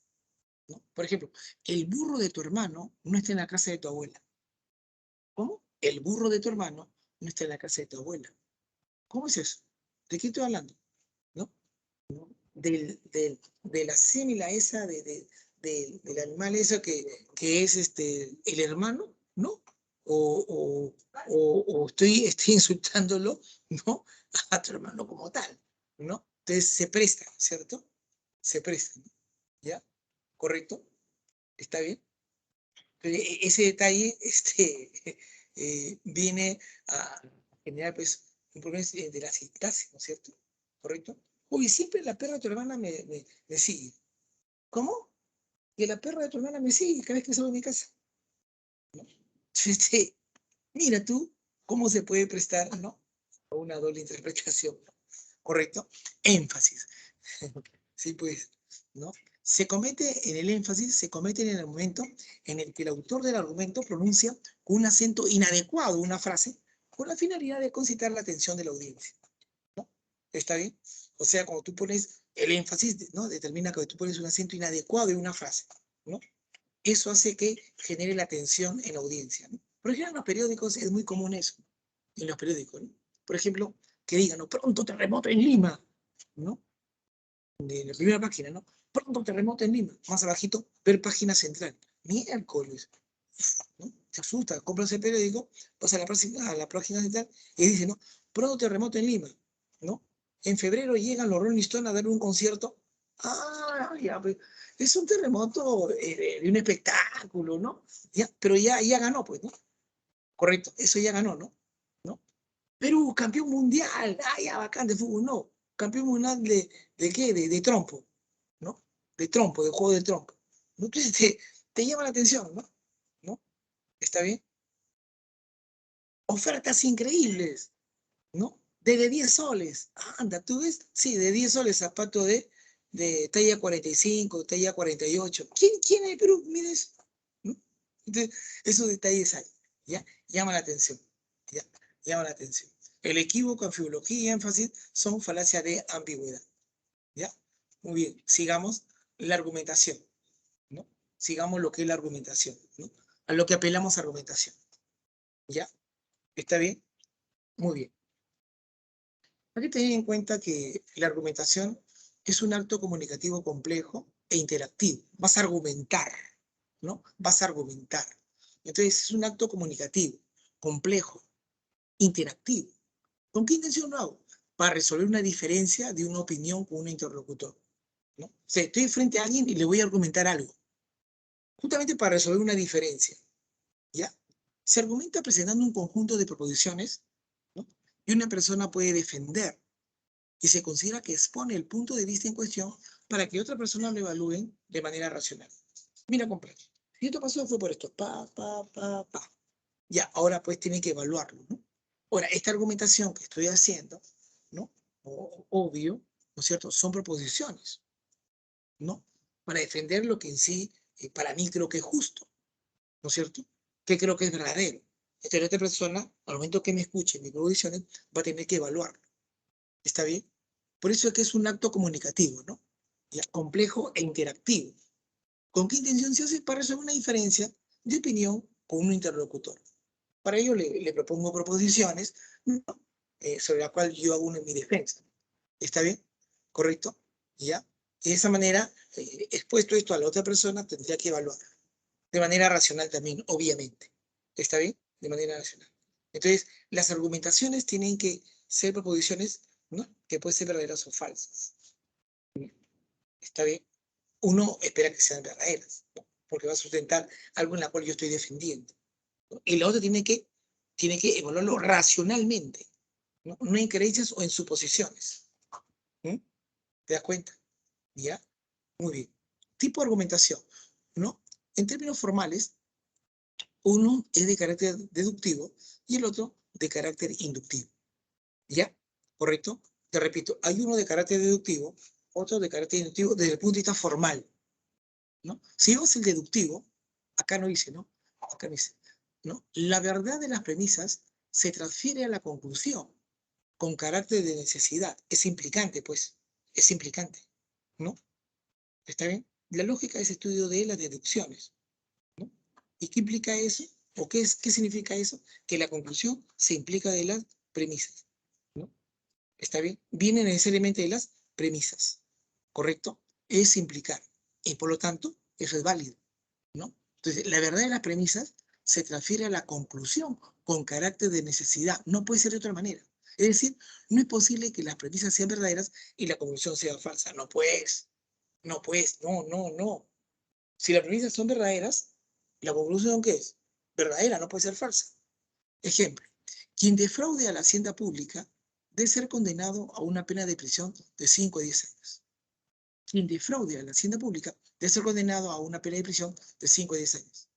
¿no? Por ejemplo, el burro de tu hermano no está en la casa de tu abuela. ¿Cómo? El burro de tu hermano no está en la casa de tu abuela. ¿Cómo es eso? ¿De qué estoy hablando? ¿No? De la símila esa del animal eso que es el hermano, ¿no? O estoy insultándolo, ¿no? A tu hermano como tal, ¿no? Entonces se presta, ¿cierto? Se presta, ¿no? ¿Ya? ¿Correcto? ¿Está bien? Entonces, ese detalle viene a generar, pues, un problema de la sintaxis, ¿no es cierto? ¿Correcto? Uy, siempre la perra de tu hermana me sigue. ¿Cómo? Que la perra de tu hermana me sigue cada vez que salgo de mi casa, ¿no? Entonces, mira tú cómo se puede prestar, ¿no? A una doble interpretación, ¿no? ¿Correcto? Énfasis. Sí, pues, ¿no? Se comete en el énfasis, se comete en el momento en el que el autor del argumento pronuncia con un acento inadecuado una frase con la finalidad de concitar la atención de la audiencia, ¿no? ¿Está bien? O sea, cuando tú pones el énfasis, ¿no? Determina que tú pones un acento inadecuado en una frase, ¿no? Eso hace que genere la atención en la audiencia, ¿no? Por ejemplo, en los periódicos es muy común eso, en los periódicos, ¿no? Por ejemplo, que digan, ¿no? Pronto terremoto en Lima, ¿no? De la primera página, ¿no? Pronto terremoto en Lima. Más abajito, ver página central. Miércoles, ¿no? Se asusta, compras el periódico, pasa a la página central y dice, ¿no? Pronto terremoto en Lima, ¿no? En febrero llegan los Rolling Stones a dar un concierto. Ah, ya, pues, es un terremoto de un espectáculo, ¿no? Ya, pero ya ganó, pues, ¿no? Correcto, eso ya ganó, ¿no? ¿No? Perú, campeón mundial, ah, ya, bacán de fútbol, no. Campeón mundial ¿de qué? De trompo, ¿no? De trompo, de juego de trompo. ¿No? Entonces te llama la atención, ¿no? ¿No? ¿Está bien? Ofertas increíbles, ¿no? De 10 soles. Anda, ¿tú ves? Sí, de 10 soles zapato de talla 45, talla 48. ¿Quién en el Perú mide eso? ¿No? Entonces, esos detalles hay, ¿ya? Llama la atención, ¿ya? Llama la atención. El equívoco, anfibología y énfasis son falacias de ambigüedad, ¿ya? Muy bien, sigamos la argumentación, ¿no? Sigamos lo que es la argumentación, ¿no? A lo que apelamos a argumentación, ¿ya? ¿Está bien? Muy bien. Hay que tener en cuenta que la argumentación es un acto comunicativo complejo e interactivo. Vas a argumentar, ¿no? Vas a argumentar. Entonces es un acto comunicativo, complejo, interactivo. ¿Con qué intención lo hago? Para resolver una diferencia de una opinión con un interlocutor, ¿no? O sea, estoy frente a alguien y le voy a argumentar algo, justamente para resolver una diferencia, ¿ya? Se argumenta presentando un conjunto de proposiciones, ¿no? Y una persona puede defender y se considera que expone el punto de vista en cuestión para que otra persona lo evalúe de manera racional. Mira, compadre, si esto pasó fue por esto, pa. Ya, ahora pues tiene que evaluarlo, ¿no? Ahora, esta argumentación que estoy haciendo, ¿no? Obvio, ¿no es cierto? Son proposiciones, ¿no? Para defender lo que en sí, para mí creo que es justo, ¿no es cierto? Que creo que es verdadero. Entonces la otra persona, al momento que me escuche mis proposiciones, va a tener que evaluarlo. ¿Está bien? Por eso es que es un acto comunicativo, ¿no? Ya, complejo e interactivo. ¿Con qué intención se hace? Para resolver una diferencia de opinión con un interlocutor. Para ello le propongo proposiciones, ¿no? Sobre la cual yo hago mi defensa. ¿Está bien? ¿Correcto? ¿Ya? Y de esa manera, expuesto esto a la otra persona, tendría que evaluar. De manera racional también, obviamente. ¿Está bien? De manera racional. Entonces, las argumentaciones tienen que ser proposiciones, ¿no? Que pueden ser verdaderas o falsas. ¿Está bien? Uno espera que sean verdaderas, ¿no? Porque va a sustentar algo en la cual yo estoy defendiendo, ¿no? Y la otra tiene que evaluarlo racionalmente, ¿no? No en creencias o en suposiciones. ¿Mm? ¿Te das cuenta? ¿Ya? Muy bien. Tipo de argumentación, ¿no? En términos formales, uno es de carácter deductivo y el otro de carácter inductivo. ¿Ya? ¿Correcto? Te repito, hay uno de carácter deductivo, otro de carácter inductivo desde el punto de vista formal, ¿no? Si vemos el deductivo, acá no dice, ¿no? Acá no dice, ¿no? La verdad de las premisas se transfiere a la conclusión con carácter de necesidad. Es implicante, pues. Es implicante, ¿no? ¿Está bien? La lógica es estudio de las deducciones, ¿no? ¿Y qué implica eso? ¿O qué significa eso? Que la conclusión se implica de las premisas, ¿no? ¿Está bien? Viene necesariamente de las premisas, ¿correcto? Es implicar. Y por lo tanto, eso es válido, ¿no? Entonces, la verdad de las premisas se transfiere a la conclusión con carácter de necesidad. No puede ser de otra manera. Es decir, no es posible que las premisas sean verdaderas y la conclusión sea falsa. No pues, no pues, no, no, no. Si las premisas son verdaderas, la conclusión ¿qué es? Verdadera, no puede ser falsa. Ejemplo, quien defraude a la hacienda pública debe ser condenado a una pena de prisión de 5 a 10 años. Quien defraude a la hacienda pública debe ser condenado a una pena de prisión de 5 a 10 años.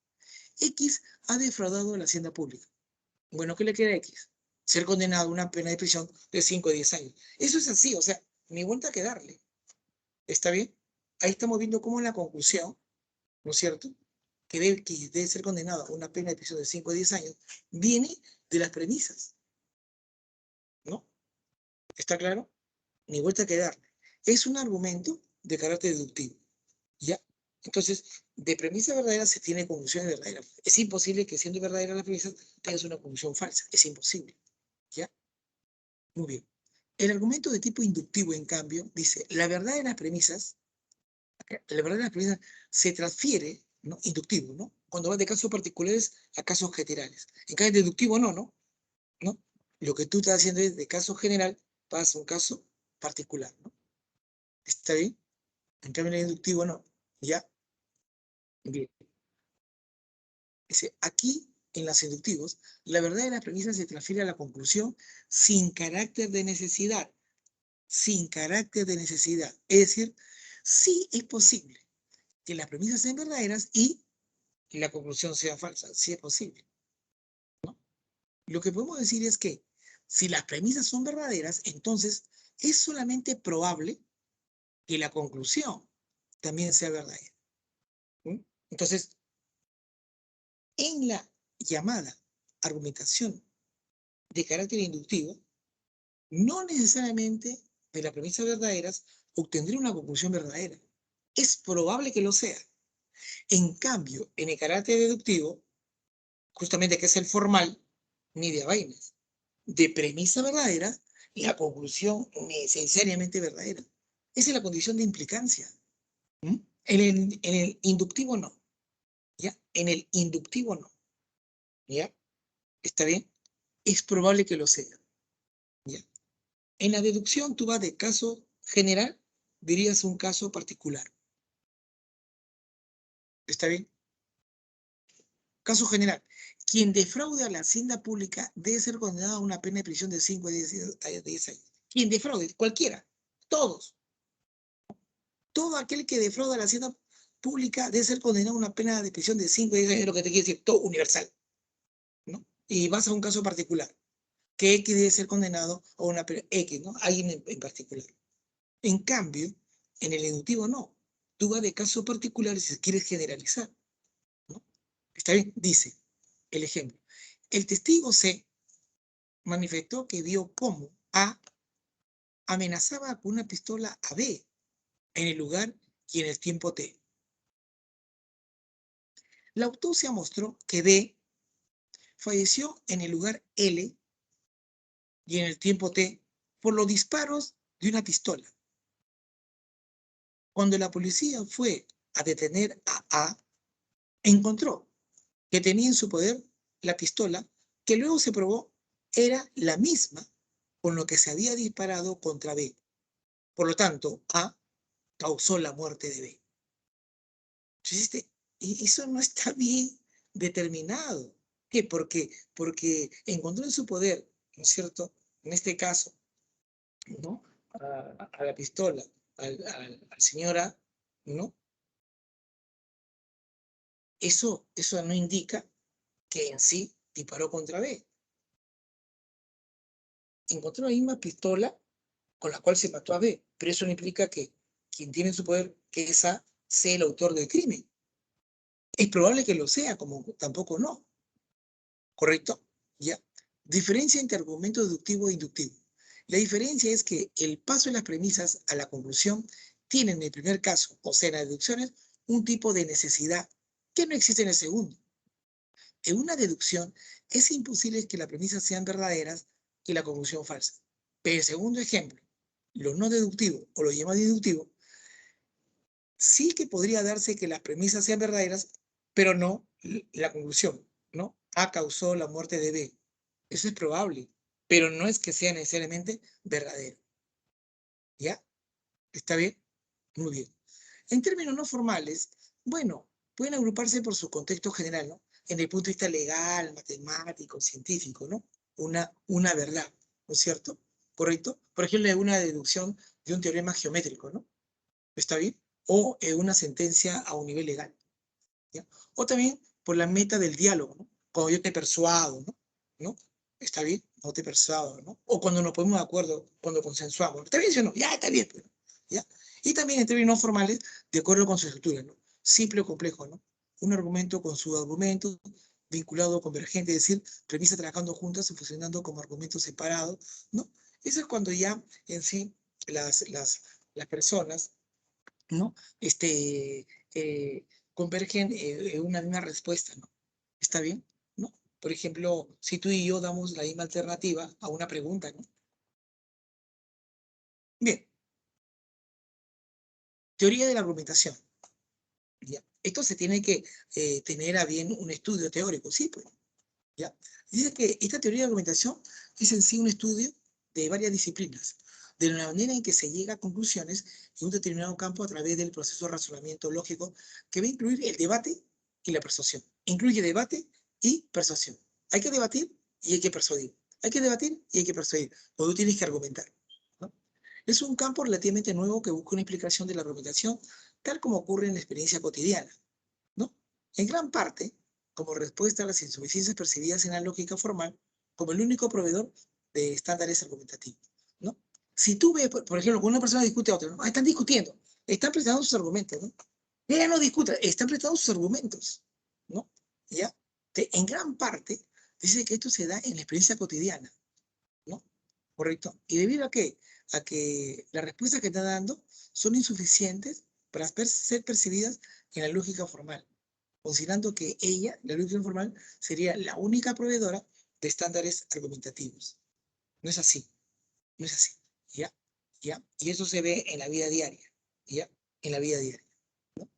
X ha defraudado a la hacienda pública. Bueno, ¿qué le queda a X? Ser condenado a una pena de prisión de 5 a 10 años. Eso es así, o sea, ni vuelta que darle. ¿Está bien? Ahí estamos viendo cómo en la conclusión, ¿no es cierto? Que debe ser condenado a una pena de prisión de 5 a 10 años, viene de las premisas, ¿no? ¿Está claro? Ni vuelta que darle. Es un argumento de carácter deductivo, ¿ya? Entonces, de premisa verdadera se tiene conclusiones verdaderas. Es imposible que siendo verdadera la premisa tengas una conclusión falsa. Es imposible, ¿ya? Muy bien. El argumento de tipo inductivo, en cambio, dice, la verdad de las premisas se transfiere, ¿no? Inductivo, ¿no? Cuando va de casos particulares a casos generales. En cambio, deductivo no, ¿no? ¿No? Lo que tú estás haciendo es de caso general, pasa a un caso particular, ¿no? ¿Está bien? En cambio, el inductivo no. ¿Ya? Bien. Dice, aquí, en los inductivos, la verdad de las premisas se transfiere a la conclusión sin carácter de necesidad. Sin carácter de necesidad. Es decir, sí es posible que las premisas sean verdaderas y la conclusión sea falsa. Sí es posible. Lo que podemos decir es que si las premisas son verdaderas, entonces es solamente probable que la conclusión también sea verdadera. ¿Mm? Entonces, en la llamada argumentación de carácter inductivo, no necesariamente de las premisas verdaderas obtendré una conclusión verdadera. Es probable que lo sea. En cambio, en el carácter deductivo, justamente que es el formal, ni de vainas. De premisa verdadera, la conclusión necesariamente verdadera. Esa es la condición de implicancia. ¿Mm? En el inductivo no. ¿Ya? En el inductivo no. ¿Ya? ¿Está bien? Es probable que lo sea. ¿Ya? En la deducción tú vas de caso general, dirías un caso particular. ¿Está bien? Caso general. Quien defraude a la hacienda pública debe ser condenado a una pena de prisión de 5 a 10 años. Quien defraude, cualquiera, todos. Todo aquel que defrauda a la hacienda pública debe ser condenado a una pena de prisión de 5 a 10 años, es lo que te quiere decir, todo universal, ¿no? Y vas a un caso particular, que X debe ser condenado a una pena X, ¿no? Alguien en particular. En cambio, en el inductivo no. Tú vas de casos particulares si quieres generalizar, ¿no? Está bien, dice el ejemplo. El testigo C manifestó que vio cómo A amenazaba con una pistola a B en el lugar y en el tiempo T. La autopsia mostró que B falleció en el lugar L y en el tiempo T por los disparos de una pistola. Cuando la policía fue a detener a A, encontró que tenía en su poder la pistola que luego se probó era la misma con lo que se había disparado contra B. Por lo tanto, A causó la muerte de B. Entonces, eso no está bien determinado. ¿Qué? Porque encontró en su poder, ¿no es cierto? En este caso, ¿no? A la pistola, al señor A, ¿no? Eso no indica que en sí disparó contra B. Encontró la misma pistola con la cual se mató a B, pero eso no implica que quien tiene en su poder, que es A, sea el autor del crimen. Es probable que lo sea, como tampoco no. ¿Correcto? ¿Ya? Diferencia entre argumento deductivo e inductivo. La diferencia es que el paso de las premisas a la conclusión tiene en el primer caso, o sea, en las deducciones, un tipo de necesidad que no existe en el segundo. En una deducción es imposible que las premisas sean verdaderas y la conclusión falsa. Pero el segundo ejemplo, lo no deductivo o lo llamado inductivo, sí que podría darse que las premisas sean verdaderas, pero no la conclusión, ¿no? A causó la muerte de B. Eso es probable, pero no es que sea necesariamente verdadero. ¿Ya? ¿Está bien? Muy bien. En términos no formales, bueno, pueden agruparse por su contexto general, ¿no? En el punto de vista legal, matemático, científico, ¿no? Una verdad, ¿no es cierto? ¿Correcto? Por ejemplo, una deducción de un teorema geométrico, ¿no? ¿Está bien? O una sentencia a un nivel legal. ¿Ya? O también por la meta del diálogo, ¿no? Cuando yo te persuado, ¿no? ¿No? ¿Está bien? No te persuado, ¿no? O cuando nos ponemos de acuerdo, cuando consensuamos. ¿Está bien, sí o no? Ya, está bien, pero, ¿ya? Y también en términos no formales, de acuerdo con su estructura, ¿no? Simple o complejo, ¿no? Un argumento con su argumento, vinculado o convergente, es decir, premisas trabajando juntas o funcionando como argumentos separados, ¿no? Eso es cuando ya en sí las personas, ¿no? Eh, convergen en una misma respuesta, ¿no? ¿Está bien? ¿No? Por ejemplo, si tú y yo damos la misma alternativa a una pregunta, ¿no? Bien, teoría de la argumentación. ¿Ya? Esto se tiene que tener a bien un estudio teórico, sí, pues, ¿ya? Dice que esta teoría de argumentación es en sí un estudio de varias disciplinas, de la manera en que se llega a conclusiones en un determinado campo a través del proceso de razonamiento lógico que va a incluir el debate y la persuasión. Incluye debate y persuasión. Hay que debatir y hay que persuadir. Hay que debatir y hay que persuadir. O tú tienes que argumentar, ¿no? Es un campo relativamente nuevo que busca una explicación de la argumentación tal como ocurre en la experiencia cotidiana, ¿no? En gran parte, como respuesta a las insuficiencias percibidas en la lógica formal, como el único proveedor de estándares argumentativos, ¿no? Si tú ves, por ejemplo, cuando una persona discute a otra, ¿no? Están discutiendo, están presentando sus argumentos, ¿no? Ella no discute, están presentando sus argumentos, ¿no? ¿Ya? En gran parte, dice que esto se da en la experiencia cotidiana, ¿no? ¿Correcto? ¿Y debido a qué? A que las respuestas que está dando son insuficientes para ser percibidas en la lógica formal, considerando que ella, la lógica formal, sería la única proveedora de estándares argumentativos. No es así, no es así, ¿ya? ¿Ya? Y eso se ve en la vida diaria, ¿ya? En la vida diaria, ¿no?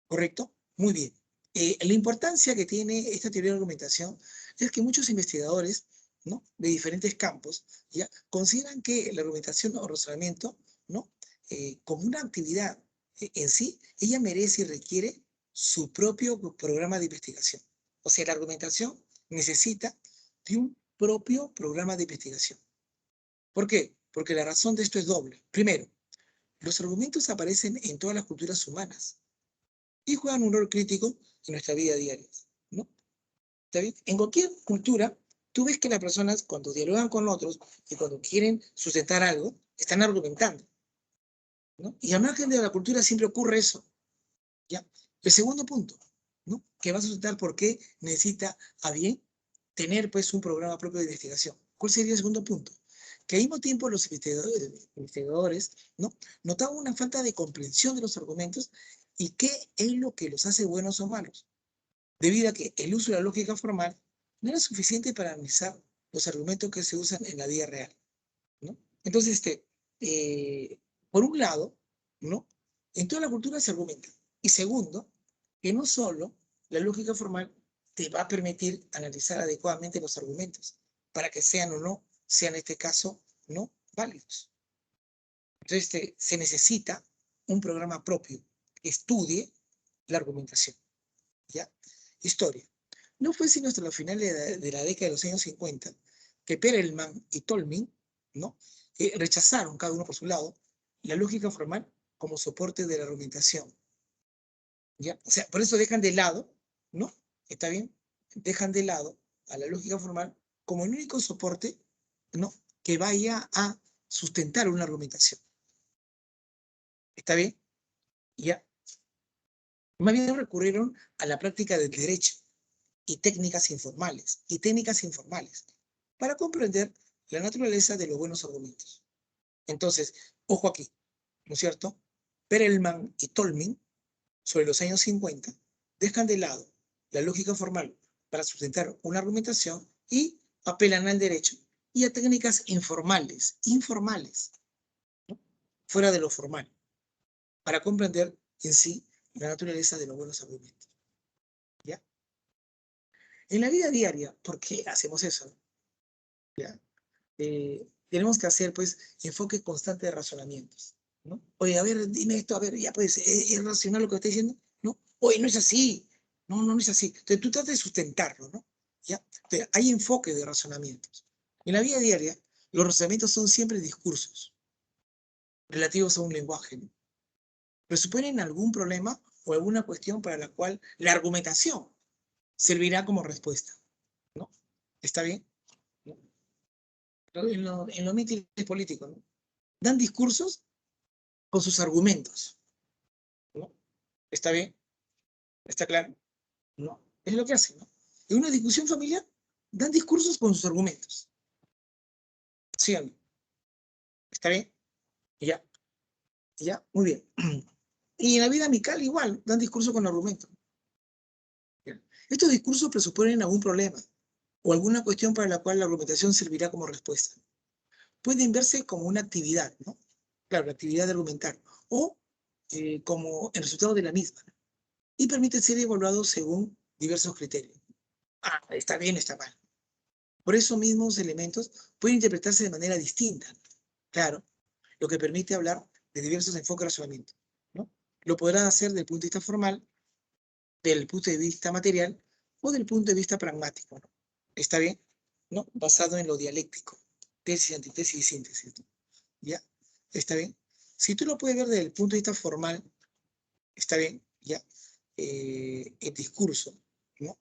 ¿Correcto? Muy bien. La importancia que tiene esta teoría de argumentación es que muchos investigadores, ¿no? De diferentes campos, ¿ya? Consideran que la argumentación o razonamiento, ¿no? Como una actividad en sí, ella merece y requiere su propio programa de investigación. O sea, la argumentación necesita de un propio programa de investigación. ¿Por qué? Porque la razón de esto es doble. Primero, los argumentos aparecen en todas las culturas humanas y juegan un rol crítico en nuestra vida diaria, ¿no? ¿Está bien? En cualquier cultura, tú ves que las personas cuando dialogan con otros y cuando quieren sustentar algo, están argumentando, ¿no? Y al margen de la cultura siempre ocurre eso, ¿ya? El segundo punto, ¿no? Que va a sustentar por qué necesita a bien tener pues un programa propio de investigación. ¿Cuál sería el segundo punto? Que al mismo tiempo los investigadores, ¿no?, notaban una falta de comprensión de los argumentos y qué es lo que los hace buenos o malos, debido a que el uso de la lógica formal no era suficiente para analizar los argumentos que se usan en la vida real, ¿no? Entonces, por un lado, ¿no?, en toda la cultura se argumenta. Y segundo, que no solo la lógica formal te va a permitir analizar adecuadamente los argumentos para que sean o no, sean en este caso, no válidos. Entonces, se necesita un programa propio que estudie la argumentación, ¿ya? Historia. No fue sino hasta los finales de la década de los años 50 que Perelman y Tolmin, ¿no?, rechazaron, cada uno por su lado, la lógica formal como soporte de la argumentación, ¿ya? O sea, por eso dejan de lado, ¿no? ¿Está bien? Dejan de lado a la lógica formal como el único soporte, ¿no?, que vaya a sustentar una argumentación. ¿Está bien? ¿Ya? Más bien recurrieron a la práctica del derecho y técnicas informales para comprender la naturaleza de los buenos argumentos. Entonces, ojo aquí, ¿no es cierto? Perelman y Tolmin, sobre los años 50, dejan de lado la lógica formal para sustentar una argumentación y apelan al derecho y a técnicas informales, ¿no?, fuera de lo formal, para comprender en sí la naturaleza de los buenos argumentos, ¿ya? En la vida diaria, ¿por qué hacemos eso? ¿Ya? Tenemos que hacer, pues, enfoque constante de razonamientos, ¿no? Oye, a ver, dime esto, a ver, ya pues, ¿es racional lo que está diciendo? ¿No? Oye, no es así. No, no, no es así. Entonces, tú tratas de sustentarlo, ¿no? ¿Ya? Entonces, hay enfoque de razonamientos. En la vida diaria, los razonamientos son siempre discursos relativos a un lenguaje, ¿no? Presuponen algún problema o alguna cuestión para la cual la argumentación servirá como respuesta, ¿no? ¿Está bien? ¿No? En los mítines políticos, ¿no?, dan discursos con sus argumentos, ¿no? ¿Está bien? ¿Está claro? No. Es lo que hacen, ¿no? En una discusión familiar, dan discursos con sus argumentos. ¿Sí o no? ¿Está bien? Ya, ya, muy bien. Y en la vida amical igual, dan discursos con argumentos. ¿Ya? Estos discursos presuponen algún problema o alguna cuestión para la cual la argumentación servirá como respuesta. Pueden verse como una actividad, ¿no? Claro, la actividad de argumentar, o como el resultado de la misma, ¿no?, y permite ser evaluado según diversos criterios. Ah, está bien, está mal. Por esos mismos elementos pueden interpretarse de manera distinta, claro, lo que permite hablar de diversos enfoques de razonamiento, ¿no? Lo podrá hacer desde el punto de vista formal, del punto de vista material o del punto de vista pragmático, ¿no? ¿Está bien? ¿No? Basado en lo dialéctico, tesis, antitesis y síntesis, ¿no? ¿Ya? ¿Está bien? Si tú lo puedes ver desde el punto de vista formal, está bien, ¿ya? El discurso, ¿no?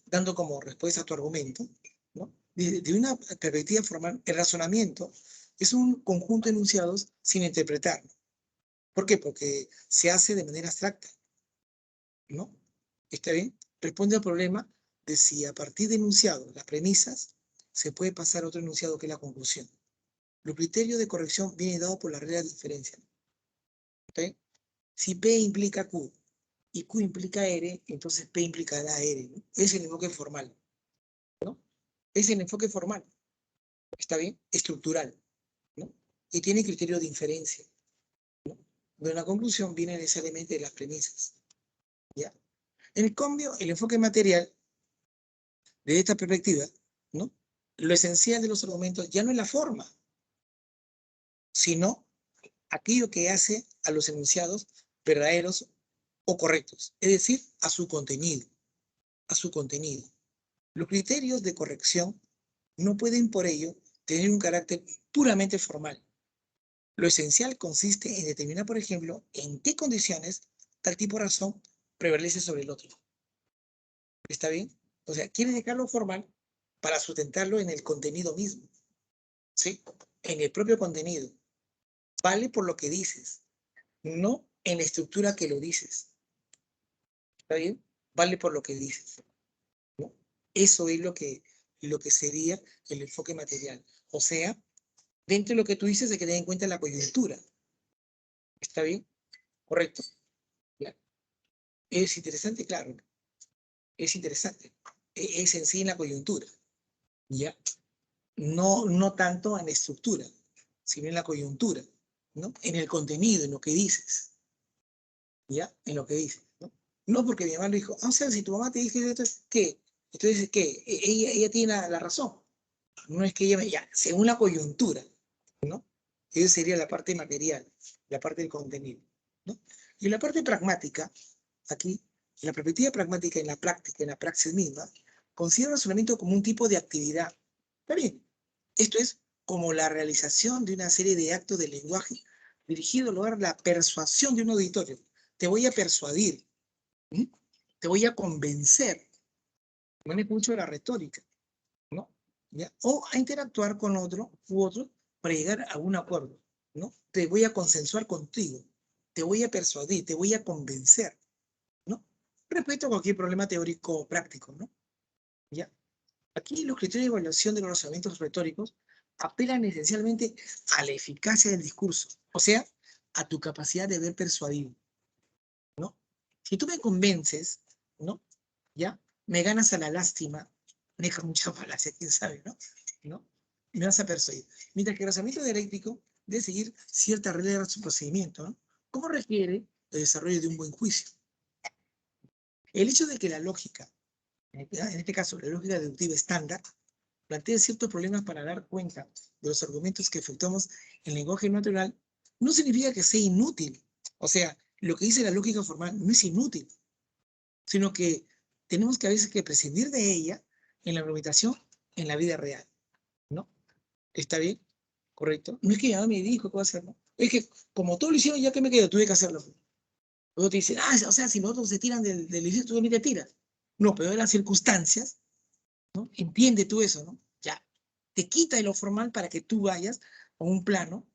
Dando como respuesta a tu argumento, ¿no? De una perspectiva formal, el razonamiento es un conjunto de enunciados sin interpretar, ¿no? ¿Por qué? Porque se hace de manera abstracta, ¿no? ¿Está bien? Responde al problema de si a partir de enunciados, las premisas, se puede pasar a otro enunciado que es la conclusión. Los criterios de corrección vienen dados por la regla de diferencia, ¿ok? Si P implica Q y Q implica R, entonces P implicará R, ¿no? Es el enfoque formal, ¿no? Es el enfoque formal, ¿está bien? Estructural, ¿no? Y tiene criterio de inferencia, ¿no? Donde la conclusión viene necesariamente de las premisas, ¿ya? En cambio, el enfoque material, de esta perspectiva, ¿no?, lo esencial de los argumentos ya no es la forma, sino aquello que hace a los enunciados verdaderos o correctos, es decir, a su contenido, a su contenido. Los criterios de corrección no pueden, por ello, tener un carácter puramente formal. Lo esencial consiste en determinar, por ejemplo, en qué condiciones tal tipo de razón prevalece sobre el otro. ¿Está bien? O sea, quieres dejarlo formal para sustentarlo en el contenido mismo, ¿sí? En el propio contenido. Vale por lo que dices, no en la estructura que lo dices. ¿Está bien? Vale por lo que dices, ¿no? Eso es lo que sería el enfoque material. O sea, dentro de lo que tú dices hay que tener en cuenta la coyuntura. ¿Está bien? Correcto. Claro. Es interesante, claro. Es interesante. Es en sí en la coyuntura. ¿Ya? No, no tanto en la estructura, sino en la coyuntura, ¿no? En el contenido, en lo que dices. ¿Ya? En lo que dices, ¿no? No porque mi mamá lo dijo, ah, o sea, si tu mamá te dice esto, ¿qué? Entonces, ¿qué? Ella tiene la razón. No es que ella, ya, según la coyuntura, ¿no? Esa sería la parte material, la parte del contenido, ¿no? Y la parte pragmática, aquí, la perspectiva pragmática en la práctica, en la praxis misma, considera el razonamiento como un tipo de actividad. Está bien. Esto es como la realización de una serie de actos de lenguaje dirigido a lograr la persuasión de un auditorio. Te voy a persuadir, ¿sí? Te voy a convencer. Manejo mucho la retórica, ¿no? ¿Ya? O a interactuar con otro u otro para llegar a un acuerdo, ¿no? Te voy a consensuar contigo, te voy a persuadir, te voy a convencer, ¿no? Respecto a cualquier problema teórico o práctico, ¿no? ¿Ya? Aquí los criterios de evaluación de los razonamientos retóricos apelan esencialmente a la eficacia del discurso, o sea, a tu capacidad de ver persuadido, ¿no? Si tú me convences, ¿no? ¿Ya? Me ganas a la lástima, deja mucha falacia, quién sabe, ¿no? ¿No? Y me vas a persuadir. Mientras que el razonamiento dialéctico debe seguir cierta regla de su procedimiento, ¿no? Como requiere el desarrollo de un buen juicio. El hecho de que la lógica, en este caso la lógica deductiva estándar, plantea ciertos problemas para dar cuenta de los argumentos que efectuamos en lenguaje natural, no significa que sea inútil. O sea, lo que dice la lógica formal no es inútil, sino que tenemos que a veces que prescindir de ella en la argumentación en la vida real, ¿no? ¿Está bien? ¿Correcto? No es que mi mamá me dijo que voy a hacerlo. Es que como todos lo hicieron, ya que me quedo, tuve que hacerlo. Luego te dicen, ah, o sea, si los otros se tiran del edificio, tú también te tiras. No, pero de las circunstancias, ¿no? Entiende tú eso, ¿no? Ya. Te quita de lo formal para que tú vayas a un plano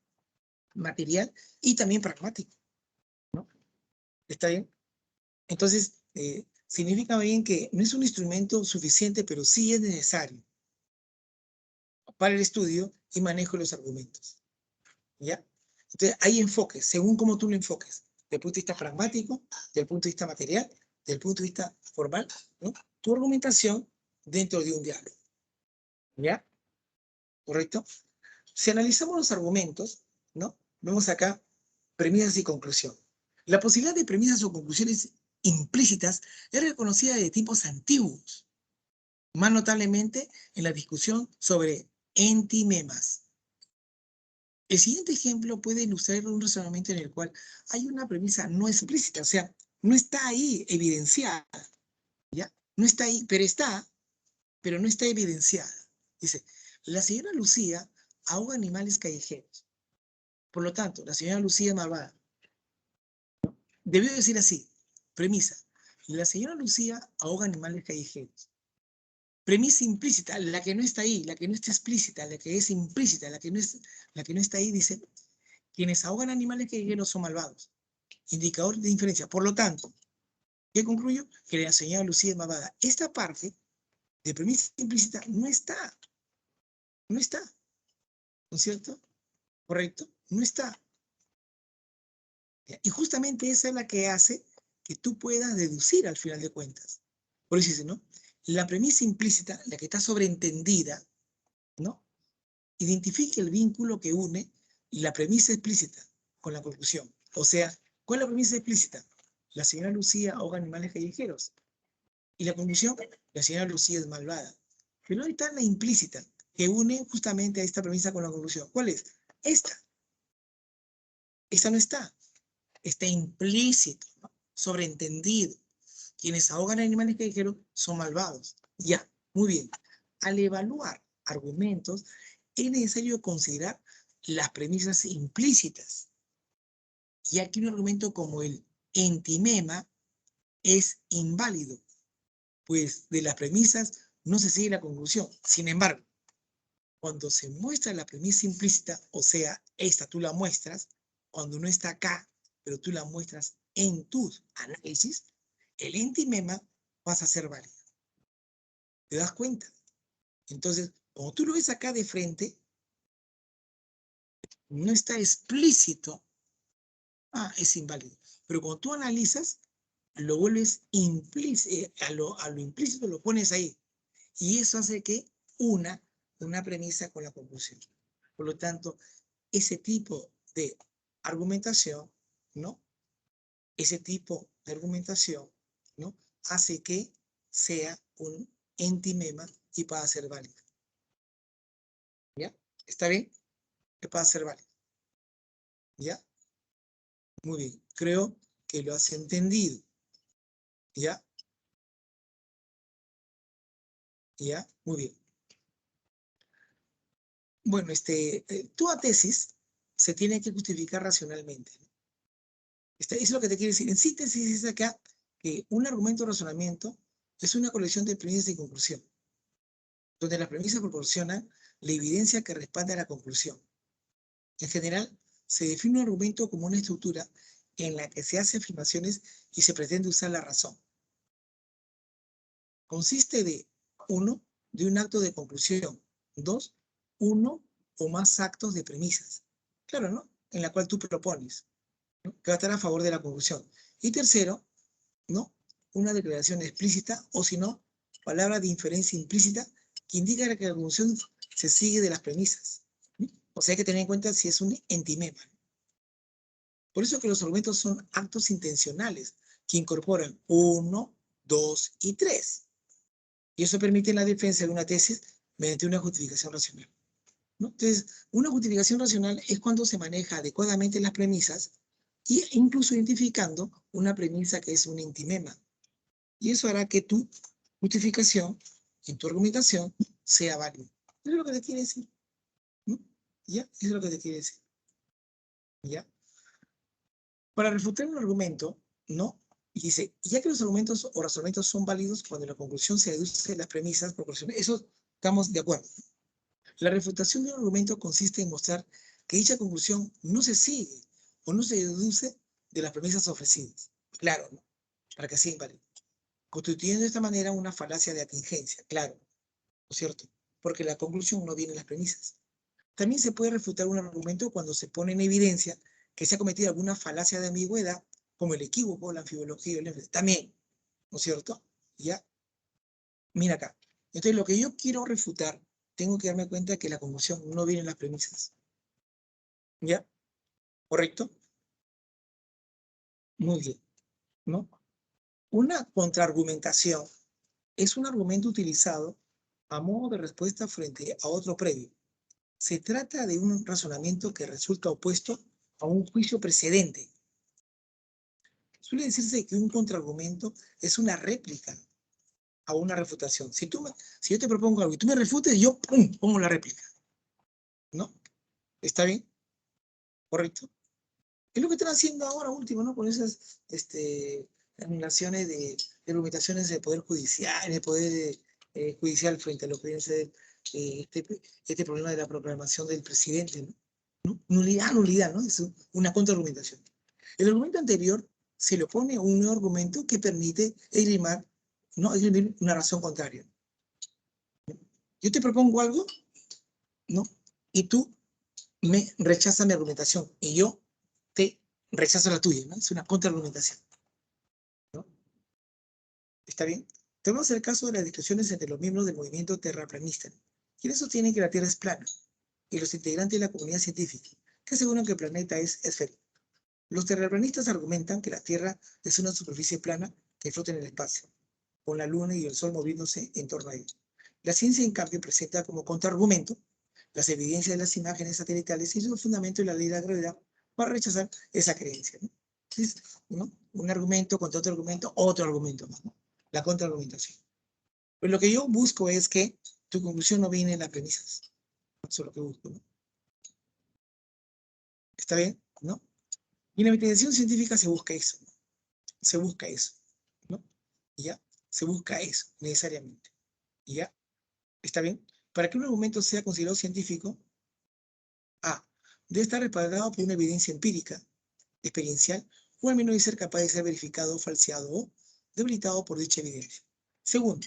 material y también pragmático, ¿no? ¿Está bien? Entonces, significa bien que no es un instrumento suficiente, pero sí es necesario para el estudio y manejo de los argumentos, ¿ya? Entonces, hay enfoques, según cómo tú lo enfoques, desde el punto de vista pragmático, desde el punto de vista material, desde el punto de vista formal, ¿no? Tu argumentación dentro de un diálogo, ¿ya? ¿Correcto? Si analizamos los argumentos, ¿no? Vemos acá premisas y conclusión. La posibilidad de premisas o conclusiones implícitas es reconocida de tiempos antiguos, más notablemente en la discusión sobre entimemas. El siguiente ejemplo puede ilustrar un razonamiento en el cual hay una premisa no explícita, o sea, no está ahí evidenciada, ¿ya? No está ahí, pero no está evidenciada. Dice, la señora Lucía ahoga animales callejeros. Por lo tanto, la señora Lucía es malvada. Debió decir así, premisa, la señora Lucía ahoga animales callejeros. Premisa implícita, la que no está ahí, la que no está explícita, la que es implícita, la que no está ahí, dice, quienes ahogan animales callejeros son malvados. Indicador de inferencia. Por lo tanto, ¿qué concluyo? Que la señora Lucía es malvada. Esta parte de premisa implícita no está. No está. ¿No es cierto? ¿Correcto? No está. Y justamente esa es la que hace que tú puedas deducir al final de cuentas. Por eso dice, ¿no? La premisa implícita, la que está sobreentendida, ¿no? Identifica el vínculo que une la premisa explícita con la conclusión. O sea, ¿cuál es la premisa explícita? La señora Lucía ahoga animales callejeros. Y la conclusión, la señora Lucía es malvada. Pero ahí está la implícita, que une justamente a esta premisa con la conclusión. ¿Cuál es? Esta. Esta no está. Está implícito, ¿no? Sobreentendido. Quienes ahogan animales callejeros son malvados. Ya, muy bien. Al evaluar argumentos, es necesario considerar las premisas implícitas. Y aquí un argumento como el entimema es inválido, pues de las premisas no se sigue la conclusión. Sin embargo, cuando se muestra la premisa implícita, o sea, esta tú la muestras, cuando no está acá, pero tú la muestras en tus análisis, el entimema pasa a ser válido. ¿Te das cuenta? Entonces, cuando tú lo ves acá de frente, no está explícito, es inválido. Pero cuando tú analizas, lo vuelves implícito, a lo implícito lo pones ahí. Y eso hace que una premisa con la conclusión. Por lo tanto, ese tipo de argumentación, ¿no? Ese tipo de argumentación, ¿no? Hace que sea un entimema y pueda ser válido. ¿Ya? ¿Está bien? Que pueda ser válido. ¿Ya? Muy bien. Creo que lo has entendido. ¿Ya? ¿Ya? Muy bien. Bueno, toda tesis se tiene que justificar racionalmente, ¿no? Eso es lo que te quiero decir. En síntesis es acá que un argumento o razonamiento es una colección de premisas y conclusión, donde las premisas proporcionan la evidencia que respalda a la conclusión. En general, se define un argumento como una estructura en la que se hacen afirmaciones y se pretende usar la razón. Consiste de, 1, de un acto de conclusión. 2, uno o más actos de premisas. Claro, ¿no? En la cual tú propones, ¿no? Que va a estar a favor de la conclusión. Y tercero, ¿no? Una declaración explícita o si no, palabra de inferencia implícita que indica que la conclusión se sigue de las premisas. ¿Sí? O sea hay que tener en cuenta si es un entimema. Por eso que los argumentos son actos intencionales que incorporan 1, 2 y 3. Y eso permite la defensa de una tesis mediante una justificación racional, ¿no? Entonces, una justificación racional es cuando se maneja adecuadamente las premisas e incluso identificando una premisa que es un entimema. Y eso hará que tu justificación en tu argumentación sea válida. Eso es lo que te quiere decir, ¿no? ¿Ya? Eso es lo que te quiere decir. ¿Ya? Para refutar un argumento, ¿no? Y dice, ya que los argumentos o razonamientos son válidos cuando la conclusión se deduce de las premisas proporcionales, eso estamos de acuerdo. La refutación de un argumento consiste en mostrar que dicha conclusión no se sigue o no se deduce de las premisas ofrecidas. Claro, ¿no? Para que sea inválido. Constituyendo de esta manera una falacia de atingencia, claro, ¿no es cierto? Porque la conclusión no viene en las premisas. También se puede refutar un argumento cuando se pone en evidencia que se ha cometido alguna falacia de ambigüedad, como el equívoco, la anfibología, también, ¿no es cierto? Ya, mira acá. Entonces, lo que yo quiero refutar, tengo que darme cuenta que la conclusión no viene en las premisas. ¿Ya? ¿Correcto? Muy bien, ¿no? Una contraargumentación es un argumento utilizado a modo de respuesta frente a otro previo. Se trata de un razonamiento que resulta opuesto a un juicio precedente. Suele decirse que un contraargumento es una réplica a una refutación. Si yo te propongo algo y tú me refutes, yo ¡pum!, pongo la réplica. ¿No? ¿Está bien? ¿Correcto? Es lo que están haciendo ahora último, ¿no? Con esas anulaciones de argumentaciones del Poder Judicial, el Poder Judicial frente a lo que viene a ser este problema de la proclamación del presidente, ¿no? ¿No? Nulidad, nulidad, ¿no? Es una contraargumentación. El argumento anterior se le opone un nuevo argumento que permite esgrimir, ¿no? Esgrimir una razón contraria. Yo te propongo algo, ¿no? Y tú me rechazas mi argumentación y yo te rechazo la tuya, ¿no? Es una contraargumentación, ¿no? ¿Está bien? Tenemos el caso de las discusiones entre los miembros del movimiento terraplanista, quienes sostienen que la Tierra es plana, y los integrantes de la comunidad científica, que aseguran que el planeta es esférico. Los terraplanistas argumentan que la Tierra es una superficie plana que flota en el espacio, con la Luna y el Sol moviéndose en torno a ella. La ciencia, en cambio, presenta como contraargumento las evidencias de las imágenes satelitales y su fundamento en la ley de la gravedad para rechazar esa creencia, ¿no? Entonces, ¿no? Un argumento contra otro argumento más, ¿no? La contraargumentación. Pero lo que yo busco es que tu conclusión no viene en las premisas. Eso es lo que busco, ¿no? ¿Está bien? ¿No? Y en la investigación científica se busca eso, ¿no? Se busca eso, ¿no? ¿Ya? Se busca eso, necesariamente. ¿Ya? ¿Está bien? Para que un argumento sea considerado científico, debe estar respaldado por una evidencia empírica, experiencial, o al menos de ser capaz de ser verificado, falseado o debilitado por dicha evidencia. Segundo,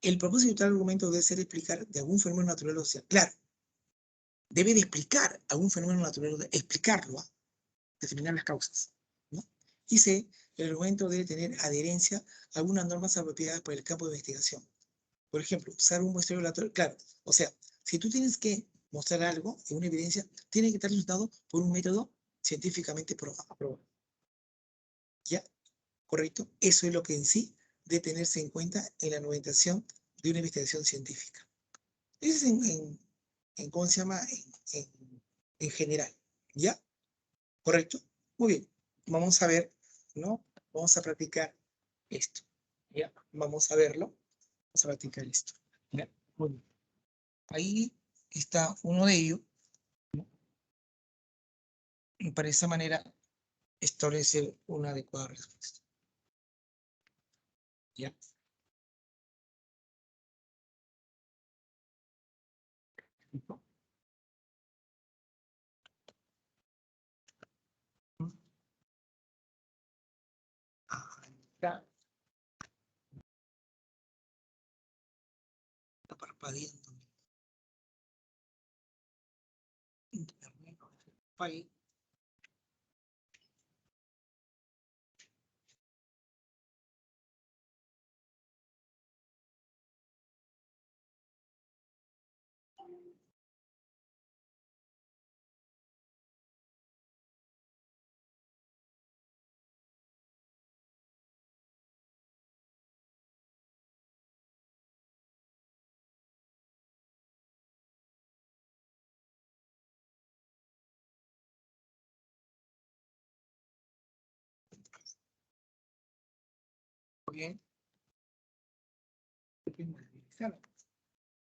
El propósito de tal argumento debe ser explicar de algún fenómeno natural o social. Claro, debe de explicar algún fenómeno natural, explicarlo, ¿ah? Determinar las causas, ¿no? Y C, el argumento debe tener adherencia a algunas normas apropiadas por el campo de investigación. Por ejemplo, usar un muestreo aleatorio. Claro, o sea, si tú tienes que mostrar algo, una evidencia, tiene que estar resultado por un método científicamente aprobado. ¿Ya? ¿Correcto? Eso es lo que en sí debe tenerse en cuenta en la argumentación de una investigación científica. Eso es ¿cómo se llama? En general. ¿Ya? ¿Correcto? Muy bien. Vamos a ver, ¿no? Vamos a practicar esto. ¿Ya? Vamos a verlo. Vamos a practicar esto. ¿Ya? Muy bien. Ahí está uno de ellos. Y para esa manera establecer una adecuada respuesta. ¿Ya? ¿Listo? Ahí está. Está parpadeando. Internet. Ahí. Muy bien.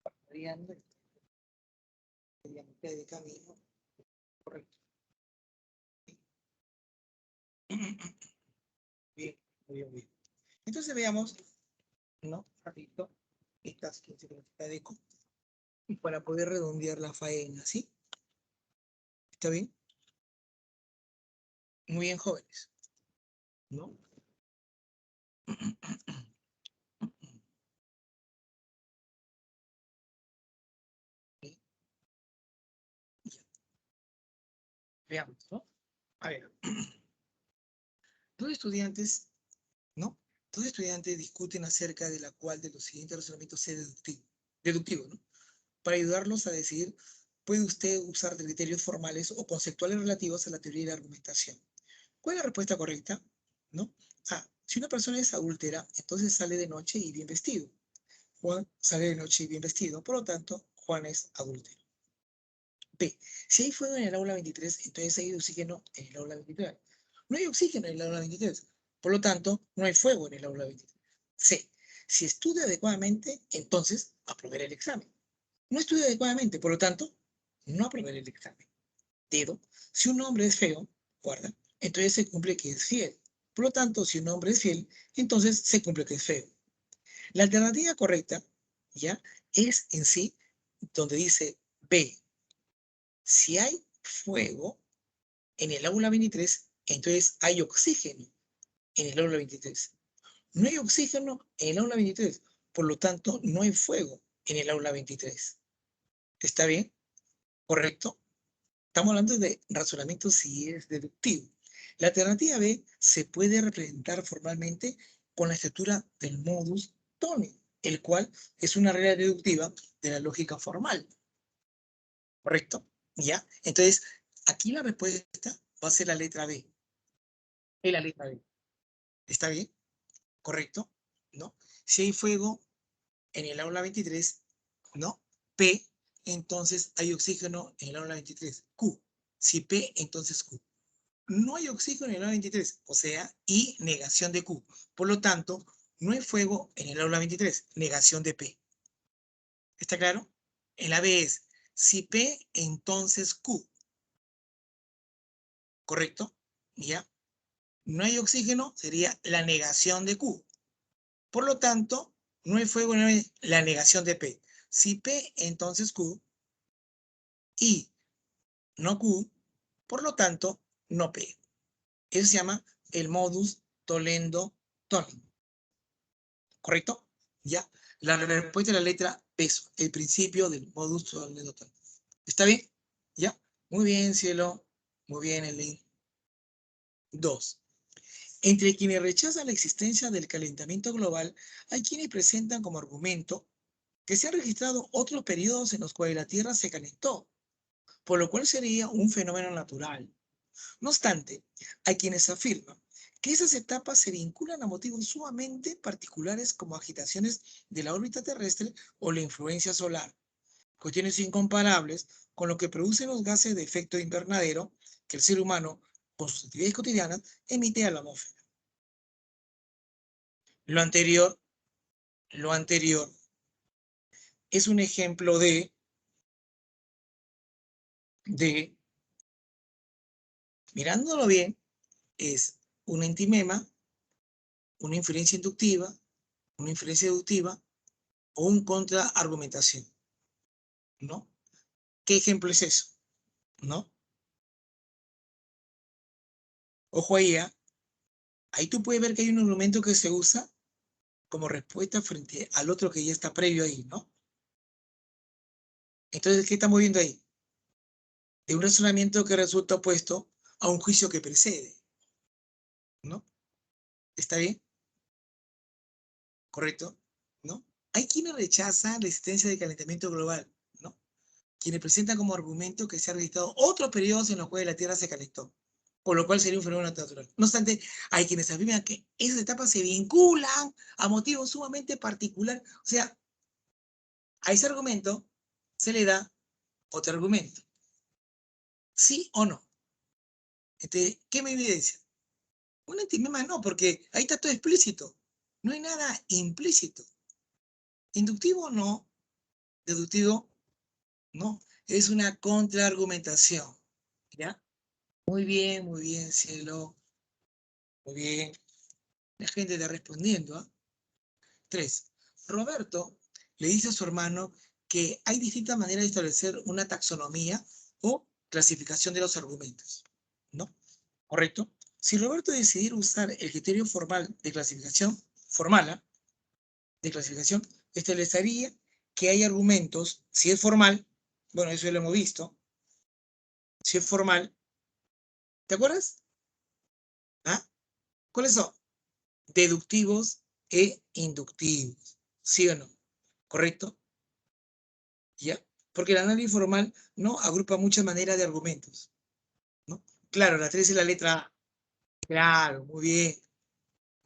Parpadeando. De camino. Correcto. Bien, muy bien, muy bien. Entonces veamos, ¿no? Rapidito, estas 15 velocidades de eco. Y para poder redondear la faena, ¿sí? ¿Está bien? Muy bien, jóvenes, ¿no? Bien, ya. Veamos, ¿no? A ver, dos estudiantes, ¿no? Dos estudiantes discuten acerca de la cual de los siguientes razonamientos sea deductivo, ¿no? Para ayudarlos a decidir, puede usted usar criterios formales o conceptuales relativos a la teoría y la argumentación. ¿Cuál es la respuesta correcta? ¿No? A. Si una persona es adúltera, entonces sale de noche y bien vestido. Juan sale de noche y bien vestido, por lo tanto, Juan es adúltero. B. Si hay fuego en el aula 23, entonces hay oxígeno en el aula 23. No hay oxígeno en el aula 23, por lo tanto, no hay fuego en el aula 23. C. Si estudia adecuadamente, entonces aprobará el examen. No estudia adecuadamente, por lo tanto, no aprobará el examen. Dedo. Si un hombre es feo, guarda, entonces se cumple que es fiel. Por lo tanto, si un hombre es fiel, entonces se cumple que es feo. La alternativa correcta, ¿ya? Es en sí donde dice B. Si hay fuego en el aula 23, entonces hay oxígeno en el aula 23. No hay oxígeno en el aula 23, por lo tanto, no hay fuego en el aula 23. ¿Está bien? ¿Correcto? Estamos hablando de razonamiento si es deductivo. La alternativa B se puede representar formalmente con la estructura del modus tollens, el cual es una regla deductiva de la lógica formal. ¿Correcto? ¿Ya? Entonces, aquí la respuesta va a ser la letra B. Es la letra B. ¿Está bien? ¿Correcto? ¿No? Si hay fuego en el aula 23, ¿no? P, entonces hay oxígeno en el aula 23. Q. Si P, entonces Q. No hay oxígeno en el aula 23, o sea, y negación de Q. Por lo tanto, no hay fuego en el aula 23, negación de P. ¿Está claro? En la B es, si P, entonces Q. ¿Correcto? ¿Ya? No hay oxígeno, sería la negación de Q. Por lo tanto, no hay fuego, no hay la negación de P. Si P, entonces Q, y no Q, por lo tanto, no P. Eso se llama el modus tollendo tolling. ¿Correcto? ¿Ya? La respuesta es la letra peso, el principio del modus total. ¿Está bien? ¿Ya? Muy bien, cielo. Muy bien, Elin. 2. Entre quienes rechazan la existencia del calentamiento global, hay quienes presentan como argumento que se han registrado otros periodos en los cuales la Tierra se calentó, por lo cual sería un fenómeno natural. No obstante, hay quienes afirman que esas etapas se vinculan a motivos sumamente particulares como agitaciones de la órbita terrestre o la influencia solar, cuestiones incomparables con lo que producen los gases de efecto invernadero que el ser humano, con sus actividades cotidianas, emite a la atmósfera. Lo anterior, lo anterior es un ejemplo de, mirándolo bien, es una antimema, una inferencia inductiva, una inferencia deductiva o un contraargumentación, ¿no? ¿Qué ejemplo es eso? ¿No? Ojo ahí, ¿eh? Ahí tú puedes ver que hay un argumento que se usa como respuesta frente al otro que ya está previo ahí, ¿no? Entonces, ¿qué estamos viendo ahí? De un razonamiento que resulta opuesto a un juicio que precede, ¿no? ¿Está bien? ¿Correcto? ¿No? Hay quienes rechazan la existencia del calentamiento global, ¿no? Quienes presentan como argumento que se han registrado otros periodos en los cuales la Tierra se calentó, por lo cual sería un fenómeno natural. No obstante, hay quienes afirman que esas etapas se vinculan a motivos sumamente particulares. O sea, a ese argumento se le da otro argumento. ¿Sí o no? ¿Qué me evidencia? Un antimema no, porque ahí está todo explícito. No hay nada implícito. Inductivo no, deductivo no. Es una contraargumentación. ¿Ya? Muy bien, cielo. Muy bien. La gente está respondiendo. ¿Eh? 3. Roberto le dice a su hermano que hay distintas maneras de establecer una taxonomía o clasificación de los argumentos. ¿No? ¿Correcto? Si Roberto decidiera usar el criterio formal de clasificación, formala, de clasificación, establecería que hay argumentos, si es formal, bueno, eso ya lo hemos visto, si es formal, ¿te acuerdas? ¿Ah? ¿Cuáles son? Deductivos e inductivos, ¿sí o no? ¿Correcto? ¿Ya? Porque el análisis formal no agrupa muchas maneras de argumentos, ¿no? Claro, la 3 es la letra A. Claro, muy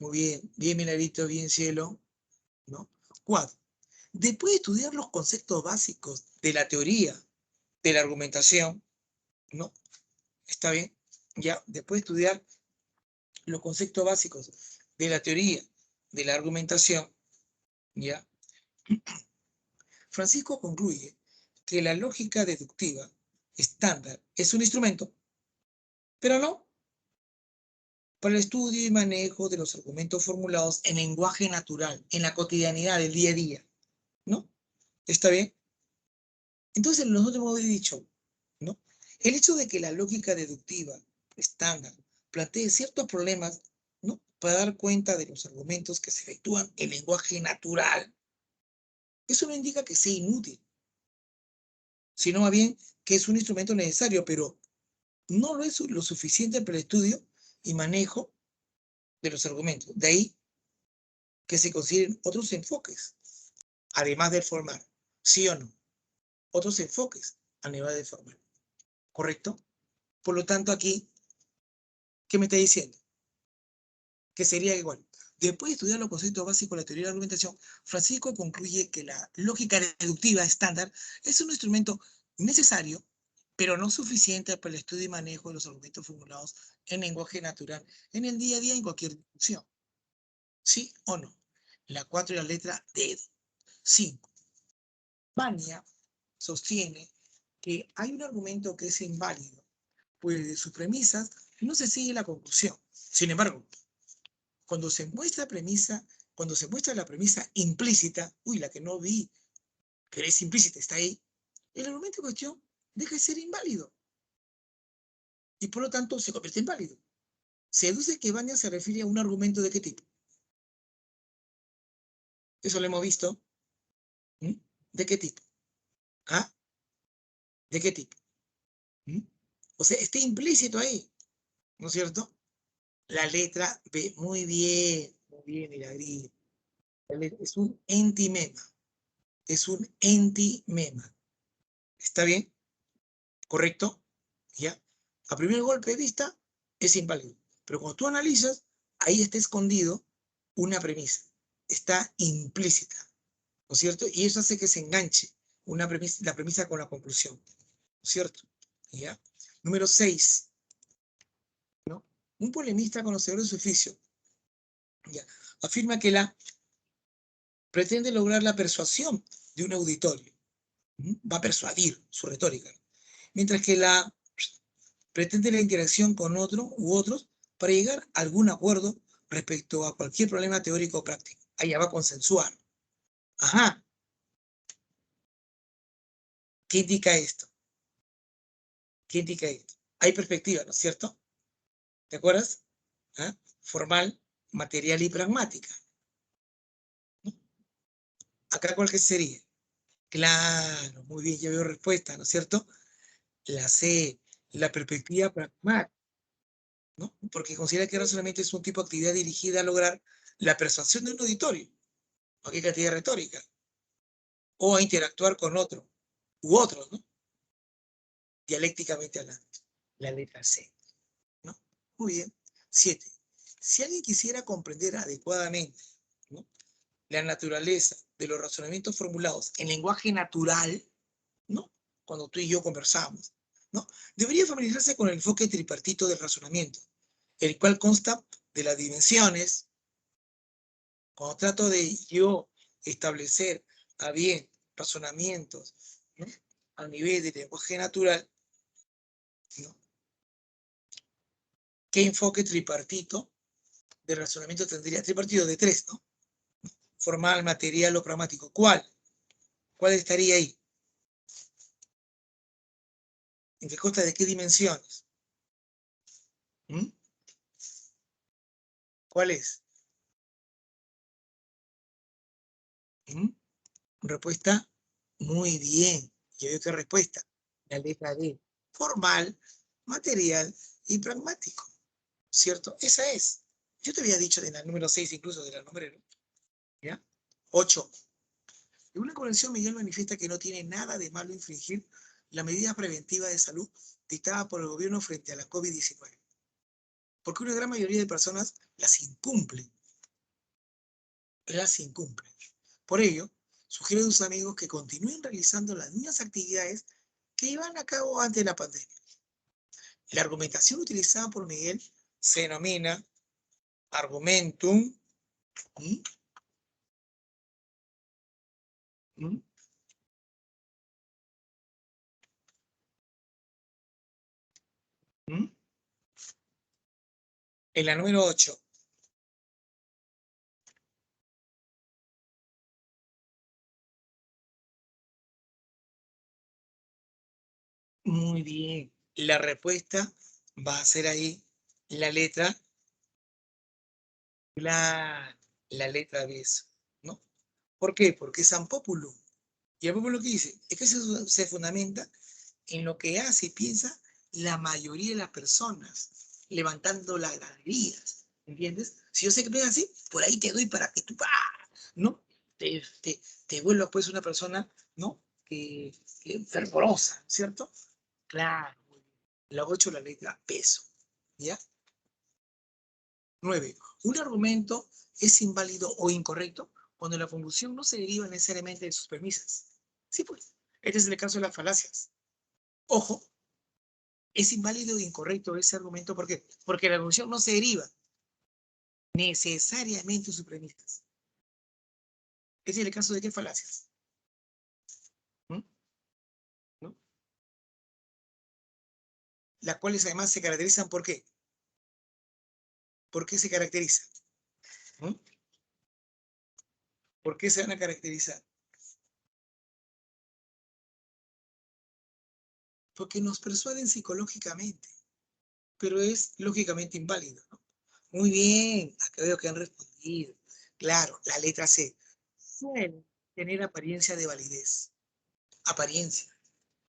bien, Milarito, bien, cielo, ¿no? 4. Después de estudiar los conceptos básicos de la teoría de la argumentación, ¿no? ¿Está bien? Ya, después de estudiar los conceptos básicos de la teoría de la argumentación, ¿ya? Francisco concluye que la lógica deductiva estándar es un instrumento, pero no para el estudio y manejo de los argumentos formulados en lenguaje natural, en la cotidianidad del día a día, ¿no? ¿Está bien? Entonces, nosotros hemos dicho, ¿no? El hecho de que la lógica deductiva estándar plantee ciertos problemas, ¿no? Para dar cuenta de los argumentos que se efectúan en lenguaje natural, eso no indica que sea inútil, sino más bien que es un instrumento necesario, pero no lo es lo suficiente para el estudio y manejo de los argumentos. De ahí que se consideren otros enfoques, además del formal. ¿Sí o no? Otros enfoques, además del formal. ¿Correcto? Por lo tanto, aquí, ¿qué me está diciendo? Que sería igual. Después de estudiar los conceptos básicos de la teoría de la argumentación, Francisco concluye que la lógica deductiva estándar es un instrumento necesario, pero no suficiente para el estudio y manejo de los argumentos formulados en lenguaje natural en el día a día en cualquier discusión. ¿Sí o no? La 4 y la letra D. 5. Vania sostiene que hay un argumento que es inválido, pues de sus premisas no se sigue la conclusión. Sin embargo, cuando se muestra la premisa implícita, la que no vi, que es implícita, está ahí, el argumento en cuestión deja de ser inválido y por lo tanto se convierte en válido. Se deduce que Vania se refiere a un argumento de qué tipo. Eso lo hemos visto. ¿De qué tipo? ¿Ah? ¿De qué tipo? ¿Mm? O sea, está implícito ahí, ¿no es cierto? La letra B, muy bien, Milagrí. Es un entimema, es un entimema. ¿Está bien? ¿Correcto? ¿Ya? A primer golpe de vista es inválido, pero cuando tú analizas, ahí está escondido una premisa, está implícita, ¿no es cierto? Y eso hace que se enganche una premisa, la premisa con la conclusión, ¿no es cierto? ¿Ya? Número 6, ¿no? Un polemista conocedor de su oficio, ¿ya? Afirma que pretende lograr la persuasión de un auditorio, va a persuadir su retórica, mientras que pretende la interacción con otro u otros para llegar a algún acuerdo respecto a cualquier problema teórico o práctico. Allá va a consensuar. Ajá, ¿qué indica esto? ¿Qué indica esto? Hay perspectiva, ¿no es cierto? ¿Te acuerdas? ¿Ah? Formal, material y pragmática. ¿No? Acá, ¿cuál que sería? Claro, muy bien, ya veo respuesta, ¿no es cierto? La C, la perspectiva pragmática, ¿no? Porque considera que solamente es un tipo de actividad dirigida a lograr la persuasión de un auditorio, o qué cantidad retórica, o a interactuar con otro, u otros, ¿no? Dialécticamente hablando. La letra C, ¿no? Muy bien. 7. Si alguien quisiera comprender adecuadamente, ¿no?, la naturaleza de los razonamientos formulados en lenguaje natural, ¿no?, cuando tú y yo conversamos, ¿no?, debería familiarizarse con el enfoque tripartito del razonamiento, el cual consta de las dimensiones. Cuando trato de yo establecer a bien razonamientos, ¿no?, a nivel de lenguaje natural, ¿no?, ¿qué enfoque tripartito de razonamiento tendría? Tripartito de 3, ¿no? Formal, material o pragmático. ¿Cuál? ¿Cuál estaría ahí? ¿En qué consta de qué dimensiones? ¿Mm? ¿Cuál es? ¿Mm? Respuesta, muy bien. Yo veo qué respuesta. La letra D. Formal, material y pragmático. ¿Cierto? Esa es. Yo te había dicho de la número 6, incluso de la número, ¿ya? 8. En una convención, Miguel manifiesta que no tiene nada de malo infringir la medida preventiva de salud dictada por el gobierno frente a la COVID-19, porque una gran mayoría de personas las incumplen. Por ello, sugiere a sus amigos que continúen realizando las mismas actividades que llevan a cabo antes de la pandemia. La argumentación utilizada por Miguel se denomina argumentum, ¿m? ¿m? ¿m? En la número 8. Muy bien. La respuesta va a ser ahí la letra, la letra de eso, ¿no? ¿Por qué? Porque es un populum. Y el populum, ¿qué dice? Es que se fundamenta en lo que hace y piensa la mayoría de las personas, levantando las galerías, ¿entiendes? Si yo sé que piensas así, por ahí te doy para que tú, ¿no? Te, te, te vuelvas pues una persona, ¿no? Que fervorosa, ¿cierto? Claro. La 8, la letra peso, ¿ya? 9. Un argumento es inválido o incorrecto cuando la conclusión no se deriva necesariamente de sus premisas. Sí, pues. Este es el caso de las falacias. Ojo, es inválido e incorrecto ese argumento. ¿Por qué? Porque la conclusión no se deriva necesariamente de sus premisas. Ese es el caso de qué falacias. ¿Mm? ¿No? Las cuales además se caracterizan ¿por qué? ¿Por qué se caracterizan? ¿Mm? ¿Por qué se van a caracterizar? Porque nos persuaden psicológicamente, pero es lógicamente inválido, ¿no? Muy bien, acá veo que han respondido. Claro, la letra C. Suelen tener apariencia de validez. Apariencia.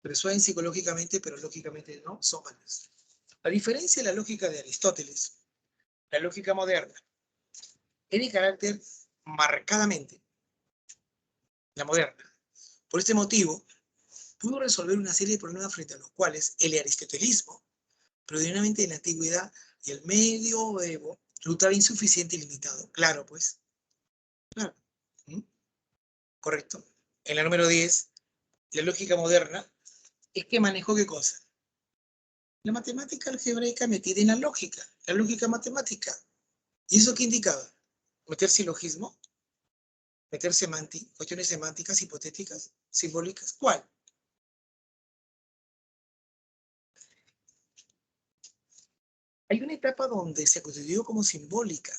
Persuaden psicológicamente, pero lógicamente no son válidos. A diferencia de la lógica de Aristóteles, la lógica moderna es de carácter marcadamente la moderna. Por este motivo, pudo resolver una serie de problemas frente a los cuales el aristotelismo, predominantemente en la antigüedad y el medioevo, resultaba insuficiente y limitado. Claro, pues. Claro. ¿Mm? Correcto. En la número 10, la lógica moderna es que manejó ¿qué cosa? La matemática algebraica metida en la lógica matemática. ¿Y eso qué indicaba? Meter silogismo, meter cuestiones semánticas, hipotéticas, simbólicas. ¿Cuál? Hay una etapa donde se constituyó como simbólica.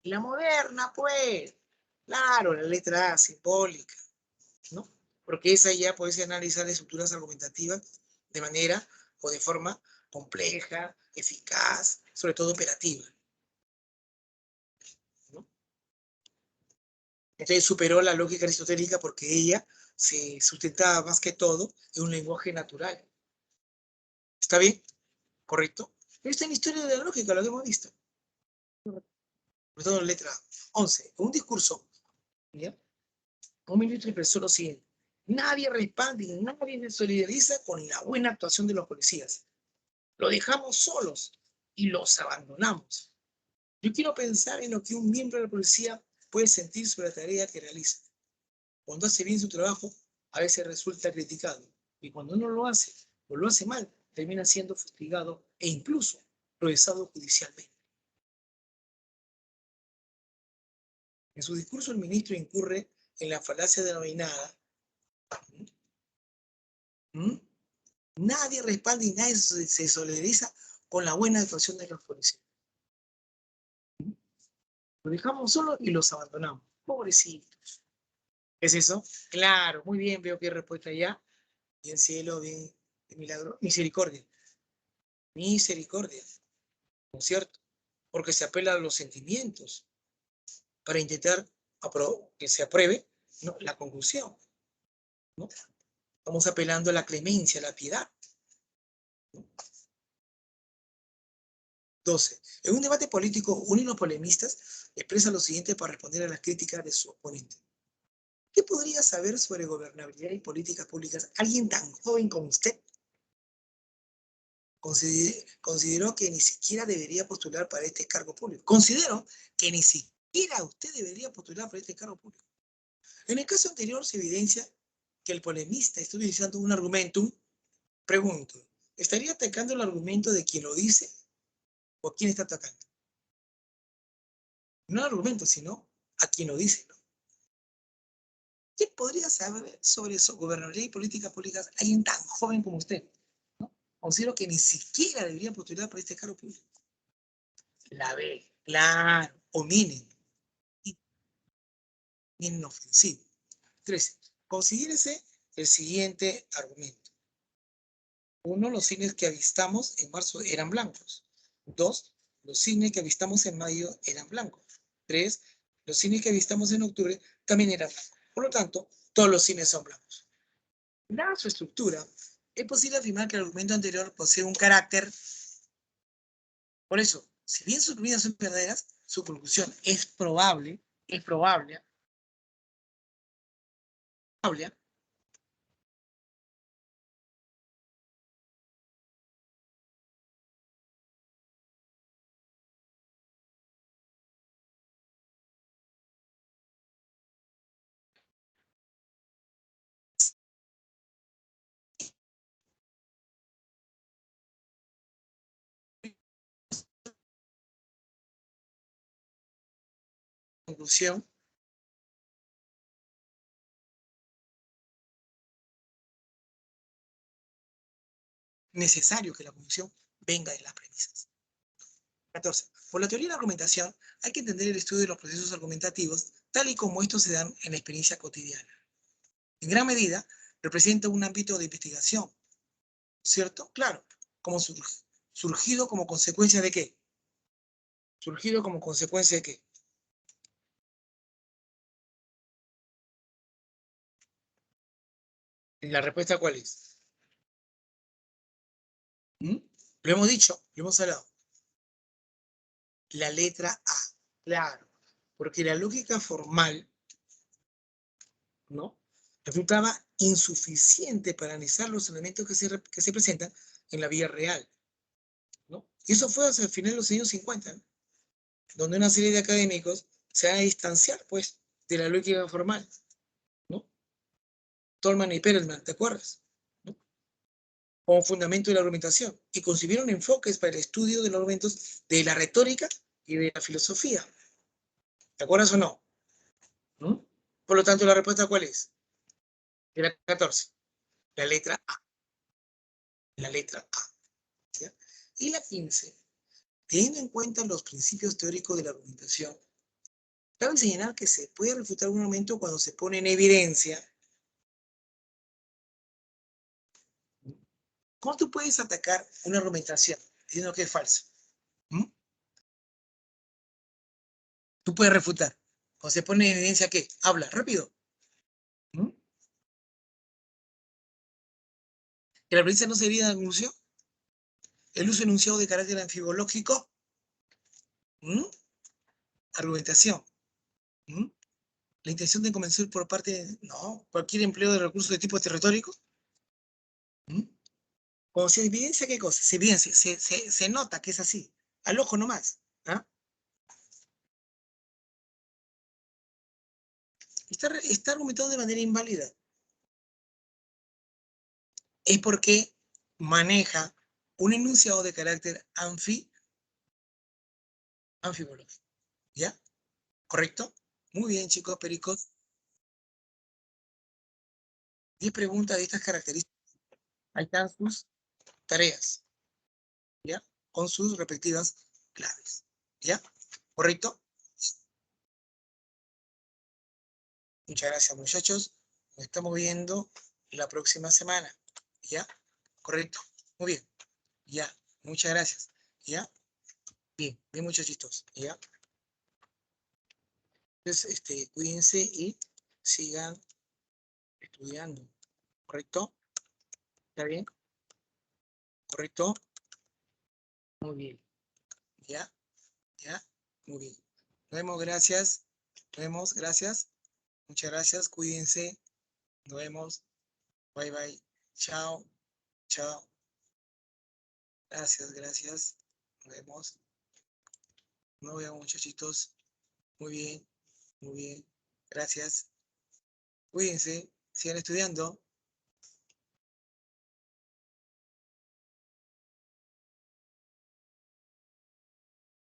La moderna, pues. Claro, la letra A, simbólica, ¿no? Porque esa ya puede analizar estructuras argumentativas de manera o de forma compleja, eficaz, sobre todo operativa, ¿no? Entonces superó la lógica aristotélica porque ella se sustentaba más que todo en un lenguaje natural. ¿Está bien? ¿Correcto? Esta es la historia de la lógica, lo que hemos visto. Sobre todo en letra 11. En un discurso, ¿ya? Un ministro expresó lo siguiente: nadie respalda y nadie se solidariza con la buena actuación de los policías. Lo dejamos solos y los abandonamos. Yo quiero pensar en lo que un miembro de la policía puede sentir sobre la tarea que realiza. Cuando hace bien su trabajo, a veces resulta criticado. Y cuando no lo hace, o lo hace mal, termina siendo fustigado e incluso procesado judicialmente. En su discurso, el ministro incurre en la falacia denominada ¿Mm? Nadie respalda y nadie se solidariza con la buena actuación de los policías. Los dejamos solos y los abandonamos. Pobrecitos. ¿Es eso? Claro, muy bien, veo que hay respuesta ya. Bien cielo, bien milagro. Misericordia. Misericordia, ¿no es cierto? Porque se apela a los sentimientos para intentar que se apruebe, ¿no?, la conclusión, ¿no? Estamos apelando a la clemencia, a la piedad, ¿no? 12. En un debate político, uno de los polemistas expresa lo siguiente para responder a las críticas de su oponente. ¿Qué podría saber sobre gobernabilidad y políticas públicas alguien tan joven como usted? Consideró que ni siquiera debería postular para este cargo público. Considero que ni siquiera usted debería postular para este cargo público. En el caso anterior se evidencia que el polemista está utilizando un argumentum. Pregunto, ¿estaría atacando el argumento de quien lo dice o quién está atacando? No el argumento, sino a quien lo dice, ¿no? ¿Qué podría saber sobre eso, gobernabilidad y políticas públicas, alguien tan joven como usted? ¿No? Considero que ni siquiera debería postular para este cargo público. La B, claro, ominen, inofensivo. 13. Considérese el siguiente argumento. 1. Los cines que avistamos en marzo eran blancos. 2. Los cines que avistamos en mayo eran blancos. 3. Los cines que avistamos en octubre también eran blancos. Por lo tanto, todos los cines son blancos. Dada su estructura, es posible afirmar que el argumento anterior posee un carácter. Por eso, si bien sus premisas son verdaderas, su conclusión es probable, conclusión necesario que la conclusión venga de las premisas. 14. Por la teoría de la argumentación, hay que entender el estudio de los procesos argumentativos tal y como estos se dan en la experiencia cotidiana. En gran medida, representa un ámbito de investigación, ¿cierto? Claro, como surgido como consecuencia de qué? Surgido como consecuencia de qué? ¿Y la respuesta cuál es? ¿Mm? Lo hemos dicho, lo hemos hablado. La letra A, claro, porque la lógica formal, ¿no? Resultaba insuficiente para analizar los elementos que se presentan en la vida real, ¿no? Y eso fue hacia el final de los años 50, ¿no? Donde una serie de académicos se van a distanciar, pues, de la lógica formal, ¿no? Tolman y Perelman, ¿te acuerdas? ¿No? Como fundamento de la argumentación, y concibieron enfoques para el estudio de los argumentos de la retórica y de la filosofía. ¿Te acuerdas o no? ¿No? Por lo tanto, ¿la respuesta cuál es? Era 14. La letra A. La letra A. ¿Ya? Y la 15. Teniendo en cuenta los principios teóricos de la argumentación, cabe señalar que se puede refutar un argumento cuando se pone en evidencia. ¿Cómo tú puedes atacar una argumentación diciendo que es falsa? ¿Mm? Tú puedes refutar. Cuando se pone en evidencia, ¿qué? Habla, rápido. ¿Mm? ¿Que la premisa no sería de anuncio? El uso enunciado de carácter anfibológico. ¿Mm? Argumentación. ¿Mm? La intención de convencer por parte de, no, cualquier empleo de recursos de tipo retórico. ¿Mm? Cuando se evidencia, ¿qué cosa? Se evidencia, se nota que es así, al ojo nomás. ¿Ah? Está argumentado de manera inválida. Es porque maneja un enunciado de carácter anfibológico. ¿Ya? ¿Correcto? Muy bien, chicos, pericos. 10 preguntas de estas características. Ahí están sus tareas, ¿ya? Con sus respectivas claves, ¿ya? ¿Correcto? Muchas gracias, muchachos. Nos estamos viendo la próxima semana, ¿ya? ¿Correcto? Muy bien, ya. Muchas gracias, ¿ya? Bien, bien, muchachitos, ¿ya? Entonces, cuídense y sigan estudiando, ¿correcto? ¿Está bien? ¿Correcto? Muy bien, ¿ya? ¿Ya? Muy bien. Nos vemos, gracias. Nos vemos, gracias. Muchas gracias, cuídense. Nos vemos. Bye, bye. Chao, chao. Gracias, gracias. Nos vemos. Nos vemos, muchachitos. Muy bien, muy bien. Gracias. Cuídense, sigan estudiando.